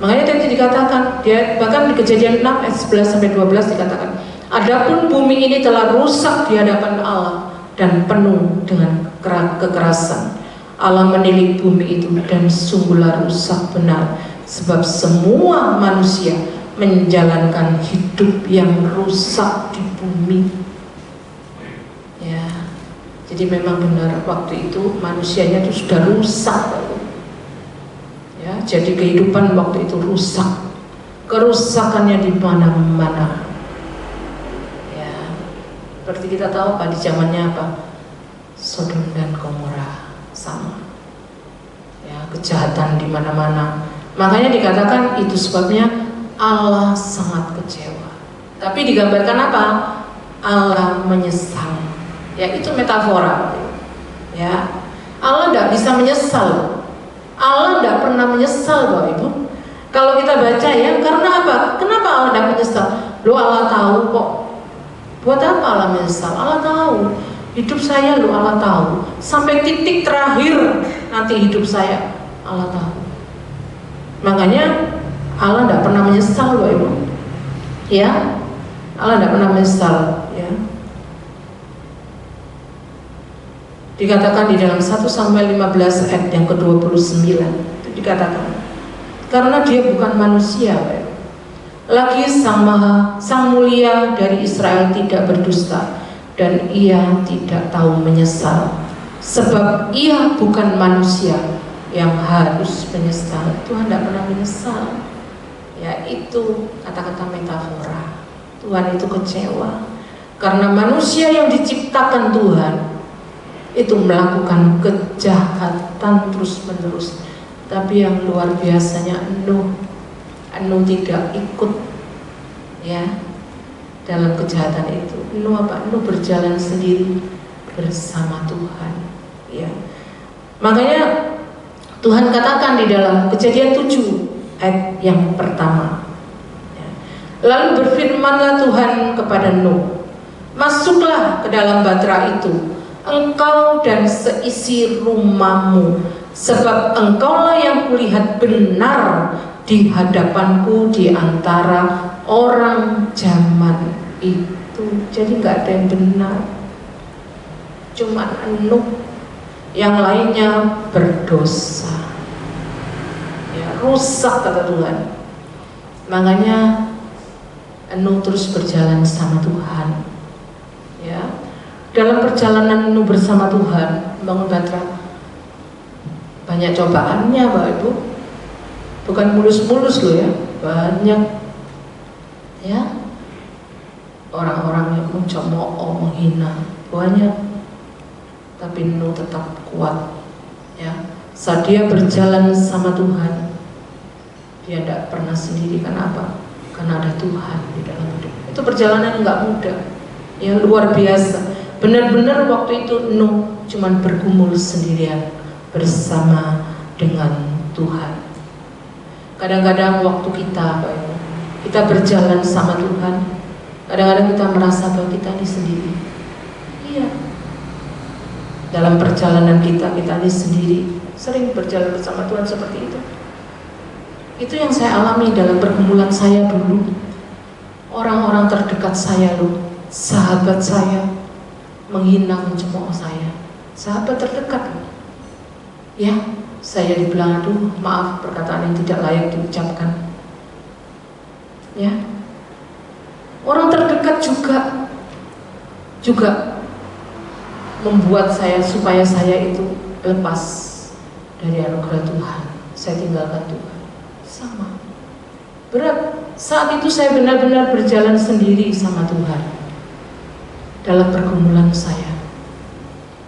Makanya tadi dikatakan, dia bahkan di Kejadian 6 ayat 11 sampai 12 dikatakan, adapun bumi ini telah rusak di hadapan Allah dan penuh dengan kekerasan. Allah menilik bumi itu dan sungguhlah rusak benar, sebab semua manusia menjalankan hidup yang rusak di bumi. Ya, jadi memang benar waktu itu manusianya itu sudah rusak. Ya, jadi kehidupan waktu itu rusak, kerusakannya di mana-mana. Ya, seperti kita tahu pada zamannya apa, Sodom dan Gomora sama. Ya, kejahatan di mana-mana. Makanya dikatakan itu sebabnya Allah sangat kecewa. Tapi digambarkan apa? Allah menyesal. Ya, itu metafora. Ya, Allah tidak bisa menyesal. Allah tidak pernah menyesal, Bapak Ibu. Kalau kita baca ya, karena apa? Kenapa Allah tidak menyesal? Loh, Allah tahu kok. Buat apa Allah menyesal? Allah tahu. Hidup saya loh Allah tahu. Sampai titik terakhir nanti hidup saya Allah tahu. Makanya Allah tidak pernah menyesal, Bapak Ibu. Ya, Allah tidak pernah menyesal. Ya. Dikatakan di dalam 1 Samuel 15 ayat yang ke-29 itu dikatakan, karena dia bukan manusia, lagi sang mulia dari Israel tidak berdusta, dan ia tidak tahu menyesal, sebab ia bukan manusia yang harus menyesal. Tuhan tidak pernah menyesal. Ya, itu kata-kata metafora. Tuhan itu kecewa karena manusia yang diciptakan Tuhan itu melakukan kejahatan terus-menerus. Tapi yang luar biasanya Nuh tidak ikut ya dalam kejahatan itu. Nuh berjalan sendiri bersama Tuhan ya. Makanya Tuhan katakan di dalam Kejadian 7 ayat yang pertama ya. Lalu berfirmanlah Tuhan kepada Nuh, masuklah ke dalam bahtera itu, engkau dan seisi rumahmu, sebab engkaulah yang kulihat benar di hadapanku di antara orang zaman itu. Jadi nggak ada yang benar, cuma Nuh, yang lainnya berdosa ya, rusak kata Tuhan. Makanya Nuh terus berjalan sama Tuhan ya. Dalam perjalanan Nuh bersama Tuhan membangun bahtera, banyak cobaannya Bapak Ibu, bukan mulus-mulus loh ya, banyak ya, orang-orang yang mencemooh, menghina, banyak. Tapi Nuh tetap kuat ya. Saat dia berjalan sama Tuhan, dia tidak pernah sendiri. Kenapa? Karena ada Tuhan di dalam hidup. Itu perjalanan nggak mudah, yang luar biasa. Benar-benar waktu itu Nuh cuman bergumul sendirian bersama dengan Tuhan. Kadang-kadang waktu kita berjalan sama Tuhan, kadang-kadang kita merasa bahwa kita ini sendiri. Iya. Dalam perjalanan kita ini sendiri. Sering berjalan bersama Tuhan seperti itu. Itu yang saya alami dalam pergumulan saya dulu. Orang-orang terdekat saya loh, sahabat saya, menghina, mencemooh saya, sahabat terdekat. Ya, saya dibilang, aduh maaf, perkataan yang tidak layak diucapkan. Ya, orang terdekat juga membuat saya supaya saya itu lepas dari anugerah Tuhan. Saya tinggalkan Tuhan. Sama berat. Saat itu saya benar-benar berjalan sendiri sama Tuhan dalam pergumulan saya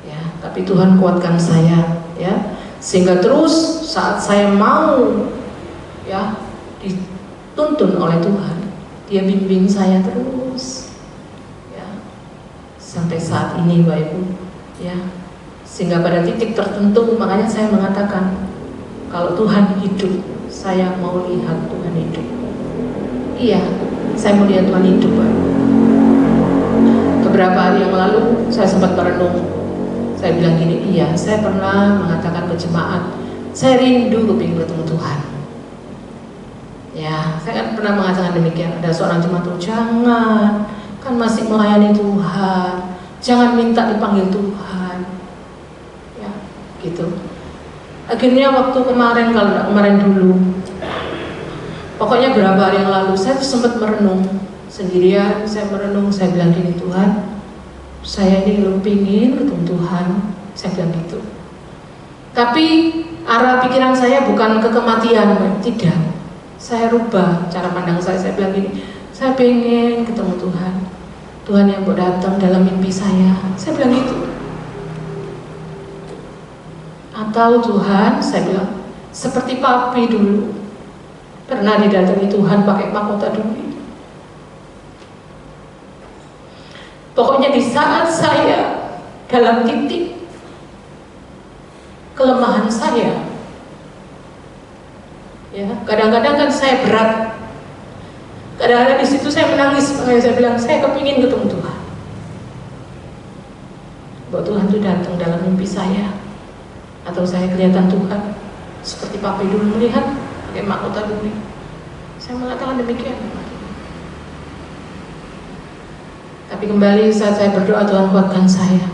ya, tapi Tuhan kuatkan saya ya, sehingga terus saat saya mau ya dituntun oleh Tuhan, Dia bimbing saya terus ya, sampai saat ini Bapak Ibu ya. Sehingga pada titik tertentu, makanya saya mengatakan, kalau Tuhan hidup, saya mau lihat Tuhan hidup. Iya, saya melihat Tuhan hidup, Pak. Beberapa hari yang lalu saya sempat merenung. Saya bilang gini, iya, saya pernah mengatakan ke jemaat, saya rindu kepingin ketemu Tuhan. Ya, saya kan pernah mengatakan demikian. Ada seorang jemaat tuh, jangan, kan masih melayani Tuhan, jangan minta dipanggil Tuhan. Ya, gitu. Akhirnya waktu kemarin, kalau enggak kemarin dulu, pokoknya berapa hari yang lalu, saya sempat merenung sendirian. Saya merenung, saya bilang gini, Tuhan, saya ini pingin ketemu Tuhan. Saya bilang gitu. Tapi arah pikiran saya bukan ke kematian, tidak. Saya rubah cara pandang saya bilang gini, saya pengen ketemu Tuhan. Tuhan yang mau datang dalam mimpi saya bilang gitu. Atau Tuhan, saya bilang, seperti papi dulu pernah didatangi Tuhan pakai mahkota duri. Pokoknya di saat saya dalam titik kelemahan saya, ya, kadang-kadang kan saya berat, kadang-kadang di situ saya menangis, makanya saya bilang saya kepingin ketemu Tuhan. Bahwa Tuhan itu datang dalam mimpi saya, atau saya kelihatan Tuhan seperti papi dulu melihat pakai mahkota duri. Saya mengatakan demikian. Tapi kembali saat saya berdoa, Tuhan kuatkan saya.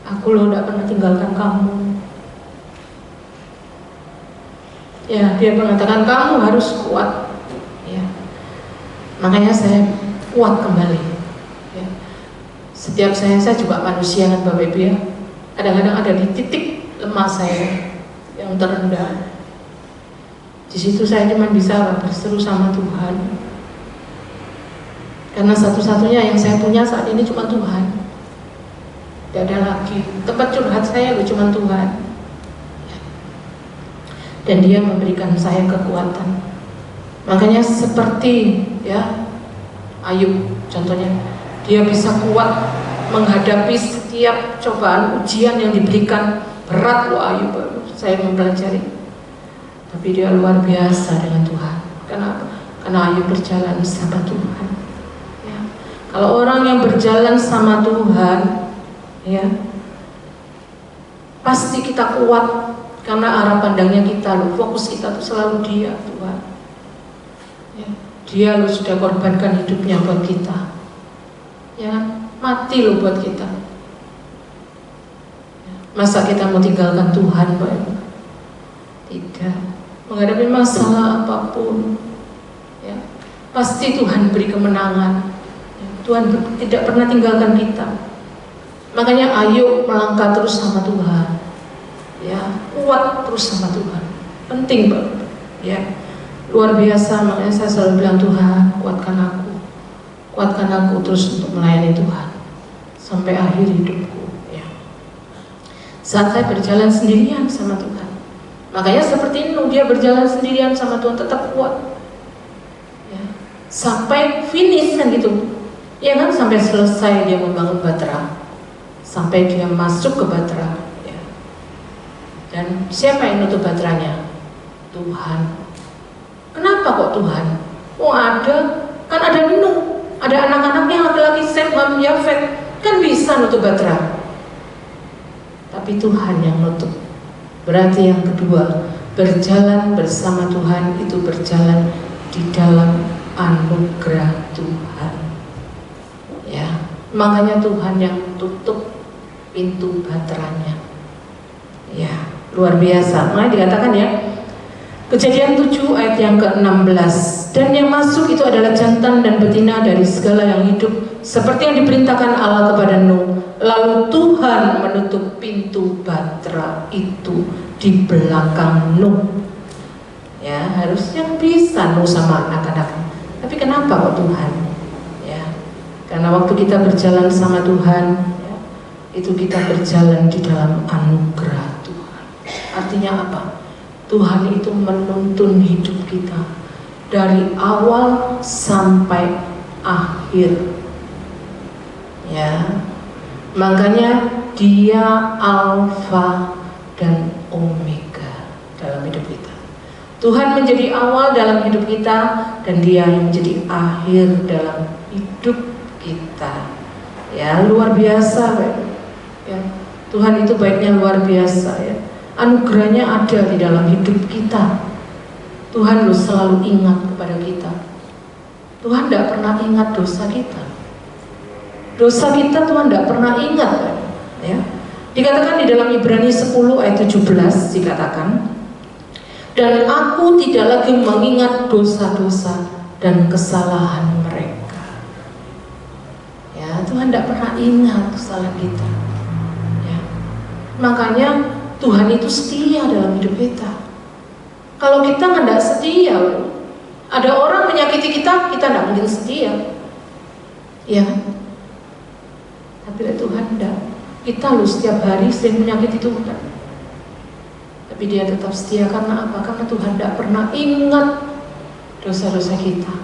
Aku loh tidak pernah tinggalkan kamu. Ya, dia mengatakan kamu harus kuat. Ya, makanya saya kuat kembali. Ya. Setiap saya juga manusia kan Bapak Ibu ya. Kadang-kadang ada di titik lemah saya yang terendah. Di situ saya cuma bisa berseru sama Tuhan. Karena satu-satunya yang saya punya saat ini cuma Tuhan. Tidak ada lagi. Tempat curhat saya cuma Tuhan. Dan Dia memberikan saya kekuatan. Makanya seperti ya Ayub contohnya, dia bisa kuat menghadapi setiap cobaan ujian yang diberikan. Berat loh Ayub, saya mempelajari. Tapi dia luar biasa dengan Tuhan. Kenapa? Karena Ayub berjalan sama Tuhan. Ya. Kalau orang yang berjalan sama Tuhan, ya, pasti kita kuat. Karena arah pandangnya kita loh, fokus kita tuh selalu Dia, Tuhan. Ya, Dia loh sudah korbankan hidupnya buat kita. Ya, mati loh buat kita. Ya, masa kita mau tinggalkan Tuhan, Pak? Tidak. Menghadapi masalah apapun, ya, pasti Tuhan beri kemenangan. Ya, Tuhan tidak pernah tinggalkan kita. Makanya ayo melangkah terus sama Tuhan. Ya, kuat terus sama Tuhan. Penting banget. Ya, luar biasa. Makanya saya selalu bilang, Tuhan, kuatkan aku terus untuk melayani Tuhan sampai akhir hidupku. Ya. Saat saya berjalan sendirian sama Tuhan, makanya seperti Nuh, dia berjalan sendirian sama Tuhan, tetap kuat. Ya. Sampai finish kan gitu. Ya kan, sampai selesai dia membangun Batra, sampai dia masuk ke Batra. Dan siapa yang nutup baterainya? Tuhan. Kenapa kok Tuhan? Oh ada, kan ada Nuh, ada anak-anaknya laki-laki Sem, Ham, Yafet, kan bisa nutup baterai. Tapi Tuhan yang nutup. Berarti yang kedua, berjalan bersama Tuhan itu berjalan di dalam anugerah Tuhan. Ya, makanya Tuhan yang tutup pintu baterainya. Ya. Luar biasa. Makanya dikatakan ya, Kejadian 7 ayat yang ke-16, dan yang masuk itu adalah jantan dan betina dari segala yang hidup, seperti yang diperintahkan Allah kepada Nuh. Lalu Tuhan menutup pintu Batra itu di belakang Nuh. Ya, harusnya bisa Nuh sama anak-anak. Tapi kenapa kok Tuhan? Ya, karena waktu kita berjalan sama Tuhan, ya, itu kita berjalan di dalam anugerah Tuhan. Artinya apa? Tuhan itu menuntun hidup kita dari awal sampai akhir. Ya, makanya Dia Alfa dan Omega dalam hidup kita. Tuhan menjadi awal dalam hidup kita dan Dia yang menjadi akhir dalam hidup kita. Ya, luar biasa, ya. Tuhan itu baiknya luar biasa, ya. Anugerahnya ada di dalam hidup kita. Tuhan lu selalu ingat kepada kita. Tuhan tidak pernah ingat dosa kita. Dosa kita Tuhan tidak pernah ingat, kan? Ya. Dikatakan di dalam Ibrani 10 ayat 17 dikatakan, dan aku tidak lagi mengingat dosa-dosa dan kesalahan mereka. Ya, Tuhan tidak pernah ingat kesalahan kita. Ya. Makanya Tuhan itu setia dalam hidup kita. Kalau kita tidak setia, ada orang menyakiti kita, kita tidak mungkin setia. Ya. Tapi Tuhan tidak. Kita loh setiap hari sering menyakiti Tuhan. Tapi Dia tetap setia karena apa? Karena Tuhan tidak pernah ingat dosa-dosa kita.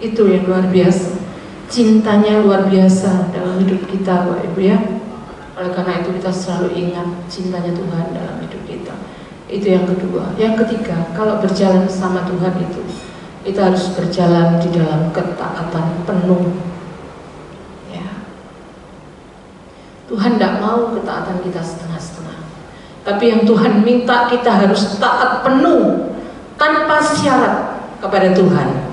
Itu yang luar biasa. Cintanya luar biasa dalam hidup kita, Bapak Ibu, ya. Oleh karena itu kita selalu ingat cintanya Tuhan dalam hidup kita. Itu yang kedua. Yang ketiga, kalau berjalan sama Tuhan itu, kita harus berjalan di dalam ketaatan penuh. Tuhan tidak mau ketaatan kita setengah-setengah. Tapi yang Tuhan minta kita harus taat penuh tanpa syarat kepada Tuhan.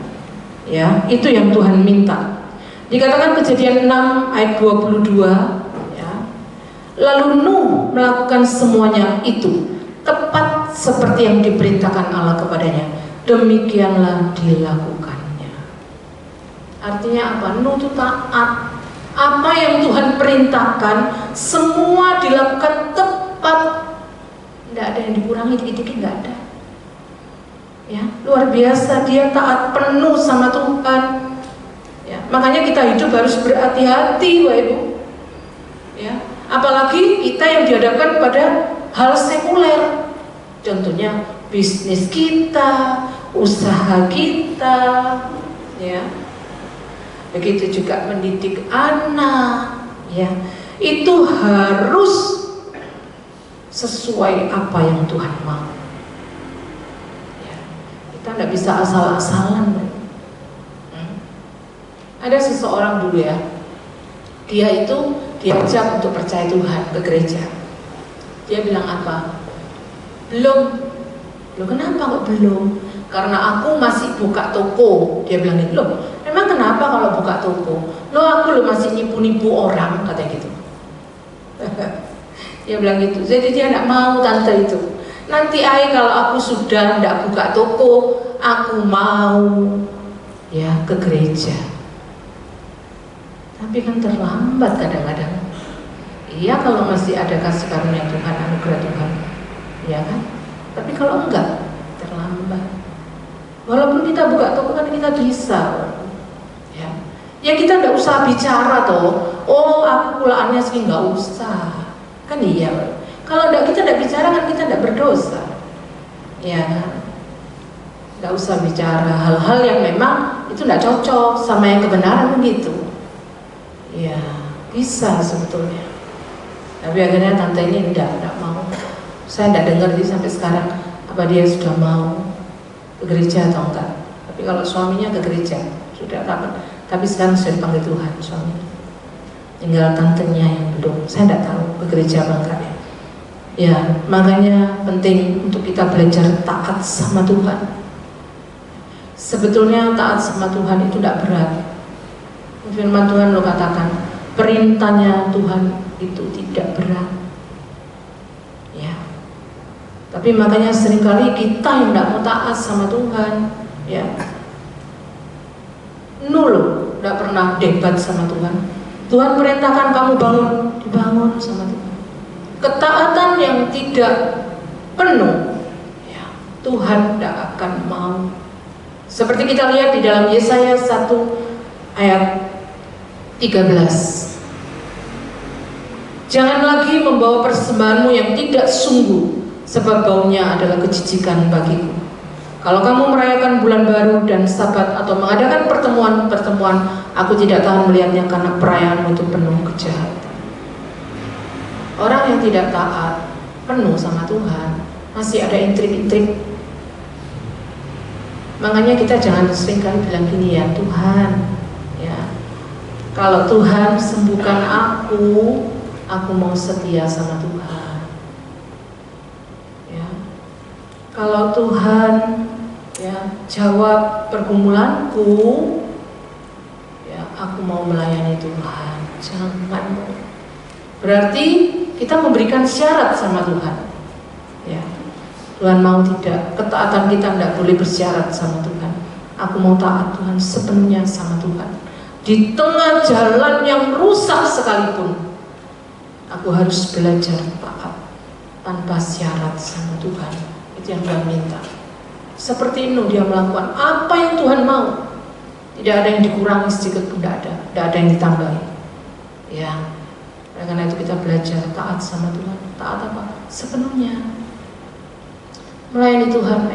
Ya, itu yang Tuhan minta. Dikatakan Kejadian 6 ayat 22, ya. Lalu Nuh melakukan semuanya itu tepat seperti yang diperintahkan Allah kepadanya. Demikianlah dilakukannya. Artinya apa? Nuh itu taat. Apa yang Tuhan perintahkan semua dilakukan tepat, tidak ada yang dikurangi dikit-dikit, tidak ada. Ya, luar biasa, dia taat penuh sama Tuhan. Ya, makanya kita hidup harus berhati-hati, Bapak Ibu. Ya, apalagi kita yang dihadapkan pada hal sekuler, contohnya bisnis kita, usaha kita, ya. Begitu juga mendidik anak, ya, itu harus sesuai apa yang Tuhan mau. Ya, kita tidak bisa asal-asalan. Ada seseorang dulu, ya, dia itu diajak untuk percaya Tuhan ke gereja. Dia bilang apa? Belum. Loh, kenapa kok belum? Karena aku masih buka toko. Dia bilang gitu. Loh, emang kenapa kalau buka toko? Loh, aku masih nipu-nipu orang, katanya gitu. Dia bilang gitu. Jadi dia tidak mau, tante itu. Nanti kalau aku sudah tidak buka toko, aku mau, ya, ke gereja. Tapi kan terlambat kadang-kadang. Iya, kalau masih ada kasih karunia Tuhan, anugerah Tuhan, ya kan? Tapi kalau enggak, terlambat. Walaupun kita buka toko kan kita bisa, ya. Ya kita tidak usah bicara toh. Oh, aku pulaannya segini, nggak usah. Kan iya. Kalau kita tidak bicara kan kita tidak berdosa, ya kan? Nggak usah bicara hal-hal yang memang itu tidak cocok sama yang kebenaran begitu. Ya bisa sebetulnya. Tapi akhirnya tante ini tidak mau. Saya tidak dengar dia sampai sekarang apa dia sudah mau ke gereja atau enggak. Tapi kalau suaminya ke gereja sudah dapat. Tapi sekarang sudah dipanggil Tuhan suaminya. Tinggal tantenya yang belum. Saya tidak tahu ke gereja apa enggak, ya. Ya, makanya penting untuk kita belajar taat sama Tuhan. Sebetulnya taat sama Tuhan itu tidak berat. Firman Tuhan lo katakan, perintahnya Tuhan itu tidak berat. Ya. Tapi makanya seringkali kita yang tidak mau taat sama Tuhan, ya. Nul, tidak pernah debat sama Tuhan. Tuhan perintahkan kamu bangun, dibangun sama Tuhan. Ketaatan yang tidak penuh, ya, Tuhan tidak akan mau. Seperti kita lihat di dalam Yesaya 1 ayat 13. Jangan lagi membawa persembahanmu yang tidak sungguh, sebab baunya adalah kejijikan bagiku. Kalau kamu merayakan bulan baru dan sabat atau mengadakan pertemuan-pertemuan, aku tidak tahan melihatnya karena perayaanmu itu penuh kejahatan. Orang yang tidak taat, penuh sama Tuhan, masih ada intrik-intrik, Makanya kita jangan seringkali bilang gini ya, Tuhan, ya, kalau Tuhan sembuhkan aku mau setia sama Tuhan. Ya, kalau Tuhan ya jawab pergumulanku, ya aku mau melayani Tuhan. Jangan. Berarti kita memberikan syarat sama Tuhan. Ya. Tuhan mau tidak, ketaatan kita tidak boleh bersyarat sama Tuhan. Aku mau taat Tuhan sepenuhnya sama Tuhan. Di tengah jalan yang rusak sekalipun, aku harus belajar taat tanpa syarat sama Tuhan. Itu yang Tuhan minta. Seperti Nuh, dia melakukan apa yang Tuhan mau. Tidak ada yang dikurangi sedikit pun, tidak ada yang ditambahi. Ya, karena itu kita belajar taat sama Tuhan. Taat apa? Sepenuhnya. Melayani Tuhan,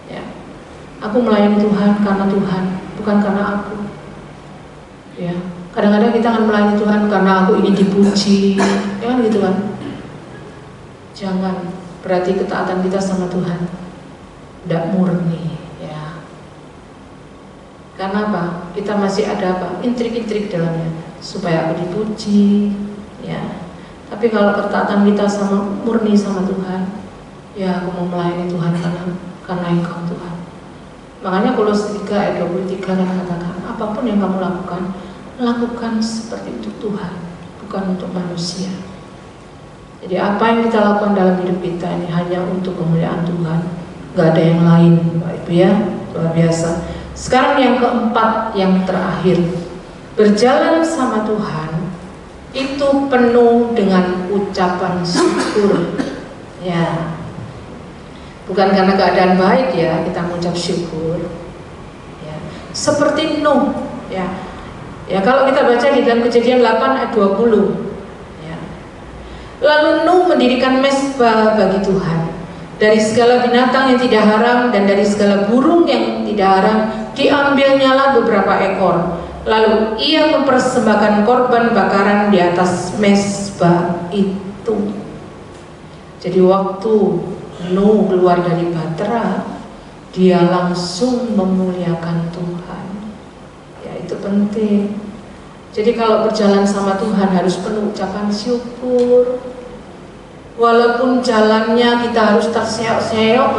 ya. Aku melayani Tuhan karena Tuhan, bukan karena aku. Ya, kadang-kadang kita akan melayani Tuhan karena aku ingin dipuji, ya kan gitu kan? Jangan, berarti ketaatan kita sama Tuhan tidak murni, ya. Karena apa? Kita masih ada apa? Intrik-intrik dalamnya, supaya aku dipuji, ya. Tapi kalau ketaatan kita murni sama Tuhan, ya aku mau melayani Tuhan karena Engkau Tuhan. Makanya Kolose 3 ayat 23 kan katakan, apapun yang kamu lakukan seperti untuk Tuhan, bukan untuk manusia. Jadi apa yang kita lakukan dalam hidup kita ini hanya untuk kemuliaan Tuhan, gak ada yang lain, Bapak Ibu ya, luar biasa. Sekarang yang keempat, yang terakhir, berjalan sama Tuhan itu penuh dengan ucapan syukur, ya. Bukan karena keadaan baik ya kita mengucap syukur, ya. Seperti Nuh, ya. Ya kalau kita baca di dalam Kejadian 8 ayat 20, ya. Lalu Nuh mendirikan mezbah bagi Tuhan. Dari segala binatang yang tidak haram dan dari segala burung yang tidak haram diambilnyalah beberapa ekor. Lalu ia mempersembahkan korban bakaran di atas mezbah itu. Jadi waktu Nuh keluar dari Batra, dia langsung memuliakan Tuhan. Ya itu penting. Jadi kalau berjalan sama Tuhan harus penuh ucapan syukur. Walaupun jalannya kita harus terseok-seok,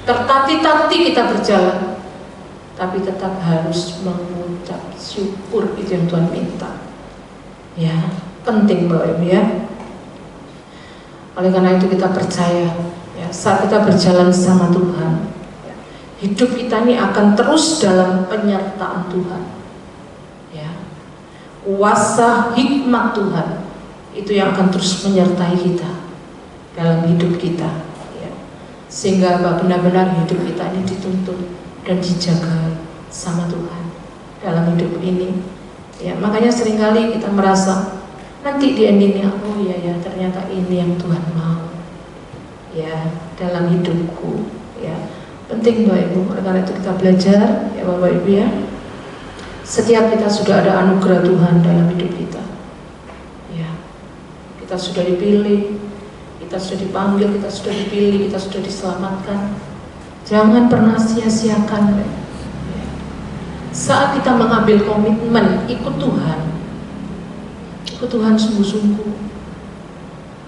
tertati-tati kita berjalan, tapi tetap harus mengucap syukur. Itu yang Tuhan minta. Ya penting Bapak Ibu ya. Oleh karena itu kita percaya, ya, saat kita berjalan sama Tuhan, ya, hidup kita ini akan terus dalam penyertaan Tuhan. Ya, kuasa hikmat Tuhan itu yang akan terus menyertai kita dalam hidup kita. Ya. Sehingga benar-benar hidup kita ini dituntun dan dijaga sama Tuhan dalam hidup ini. Ya, makanya seringkali kita merasa nanti di endingnya, oh iya ya ternyata ini yang Tuhan mau ya dalam hidupku ya. Penting Bapak Ibu, karena itu kita belajar ya Bapak Ibu ya. Setiap kita sudah ada anugerah Tuhan dalam hidup kita ya. Kita sudah dipilih, kita sudah dipanggil, kita sudah dipilih, kita sudah diselamatkan. Jangan pernah sia-siakan ya. Saat kita mengambil komitmen ikut Tuhan sungguh-sungguh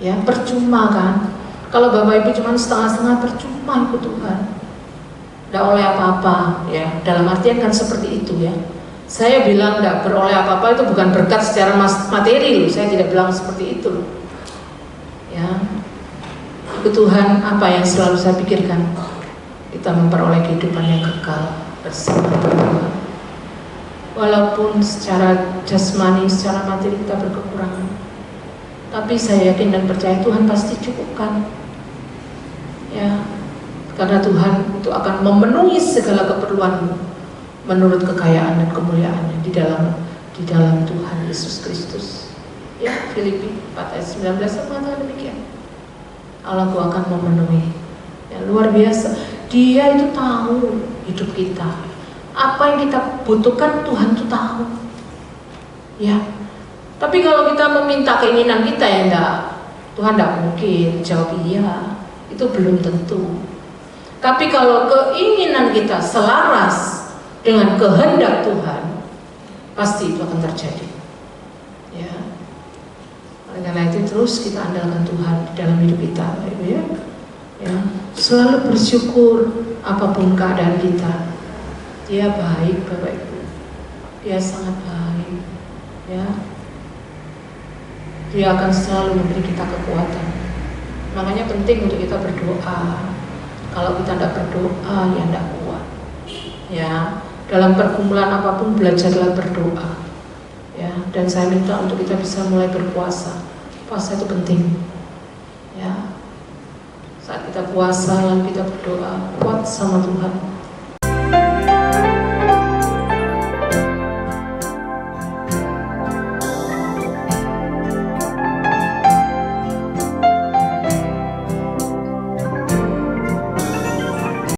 ya, percuma kan kalau Bapak Ibu cuma setengah-setengah, percuma ikut Tuhan, tidak oleh apa-apa ya. Dalam artian kan seperti itu ya. Saya bilang tidak beroleh apa-apa itu bukan berkat secara materi loh, saya tidak bilang seperti itu loh ya. Ikut Tuhan apa yang selalu saya pikirkan, kita memperoleh kehidupan yang kekal bersama Tuhan. Walaupun secara jasmani, secara materi kita berkekurangan, tapi saya yakin dan percaya Tuhan pasti cukupkan ya, karena Tuhan itu akan memenuhi segala keperluanmu menurut kekayaan dan kemuliaannya di dalam Tuhan Yesus Kristus ya. Filipi 4 ayat 19 mengatakan demikian. Allahku akan memenuhi ya, luar biasa. Dia itu tahu hidup kita, apa yang kita butuhkan Tuhan itu tahu ya. Tapi kalau kita meminta keinginan kita ya Tuhan tidak mungkin jawab iya, itu belum tentu. Tapi kalau keinginan kita selaras dengan kehendak Tuhan, pasti itu akan terjadi. Ya. Oleh karena itu terus kita andalkan Tuhan dalam hidup kita, Ibu ya. Ya, selalu bersyukur apapun keadaan kita. Dia baik, Bapak Ibu. Dia sangat baik. Ya. Dia akan selalu memberi kita kekuatan. Makanya penting untuk kita berdoa. Kalau kita tidak berdoa, ya tidak kuat. Ya, dalam pergumulan apapun belajarlah berdoa. Ya, dan saya minta untuk kita bisa mulai berpuasa. Puasa itu penting. Ya, saat kita puasa lalu kita berdoa, kuat sama Tuhan.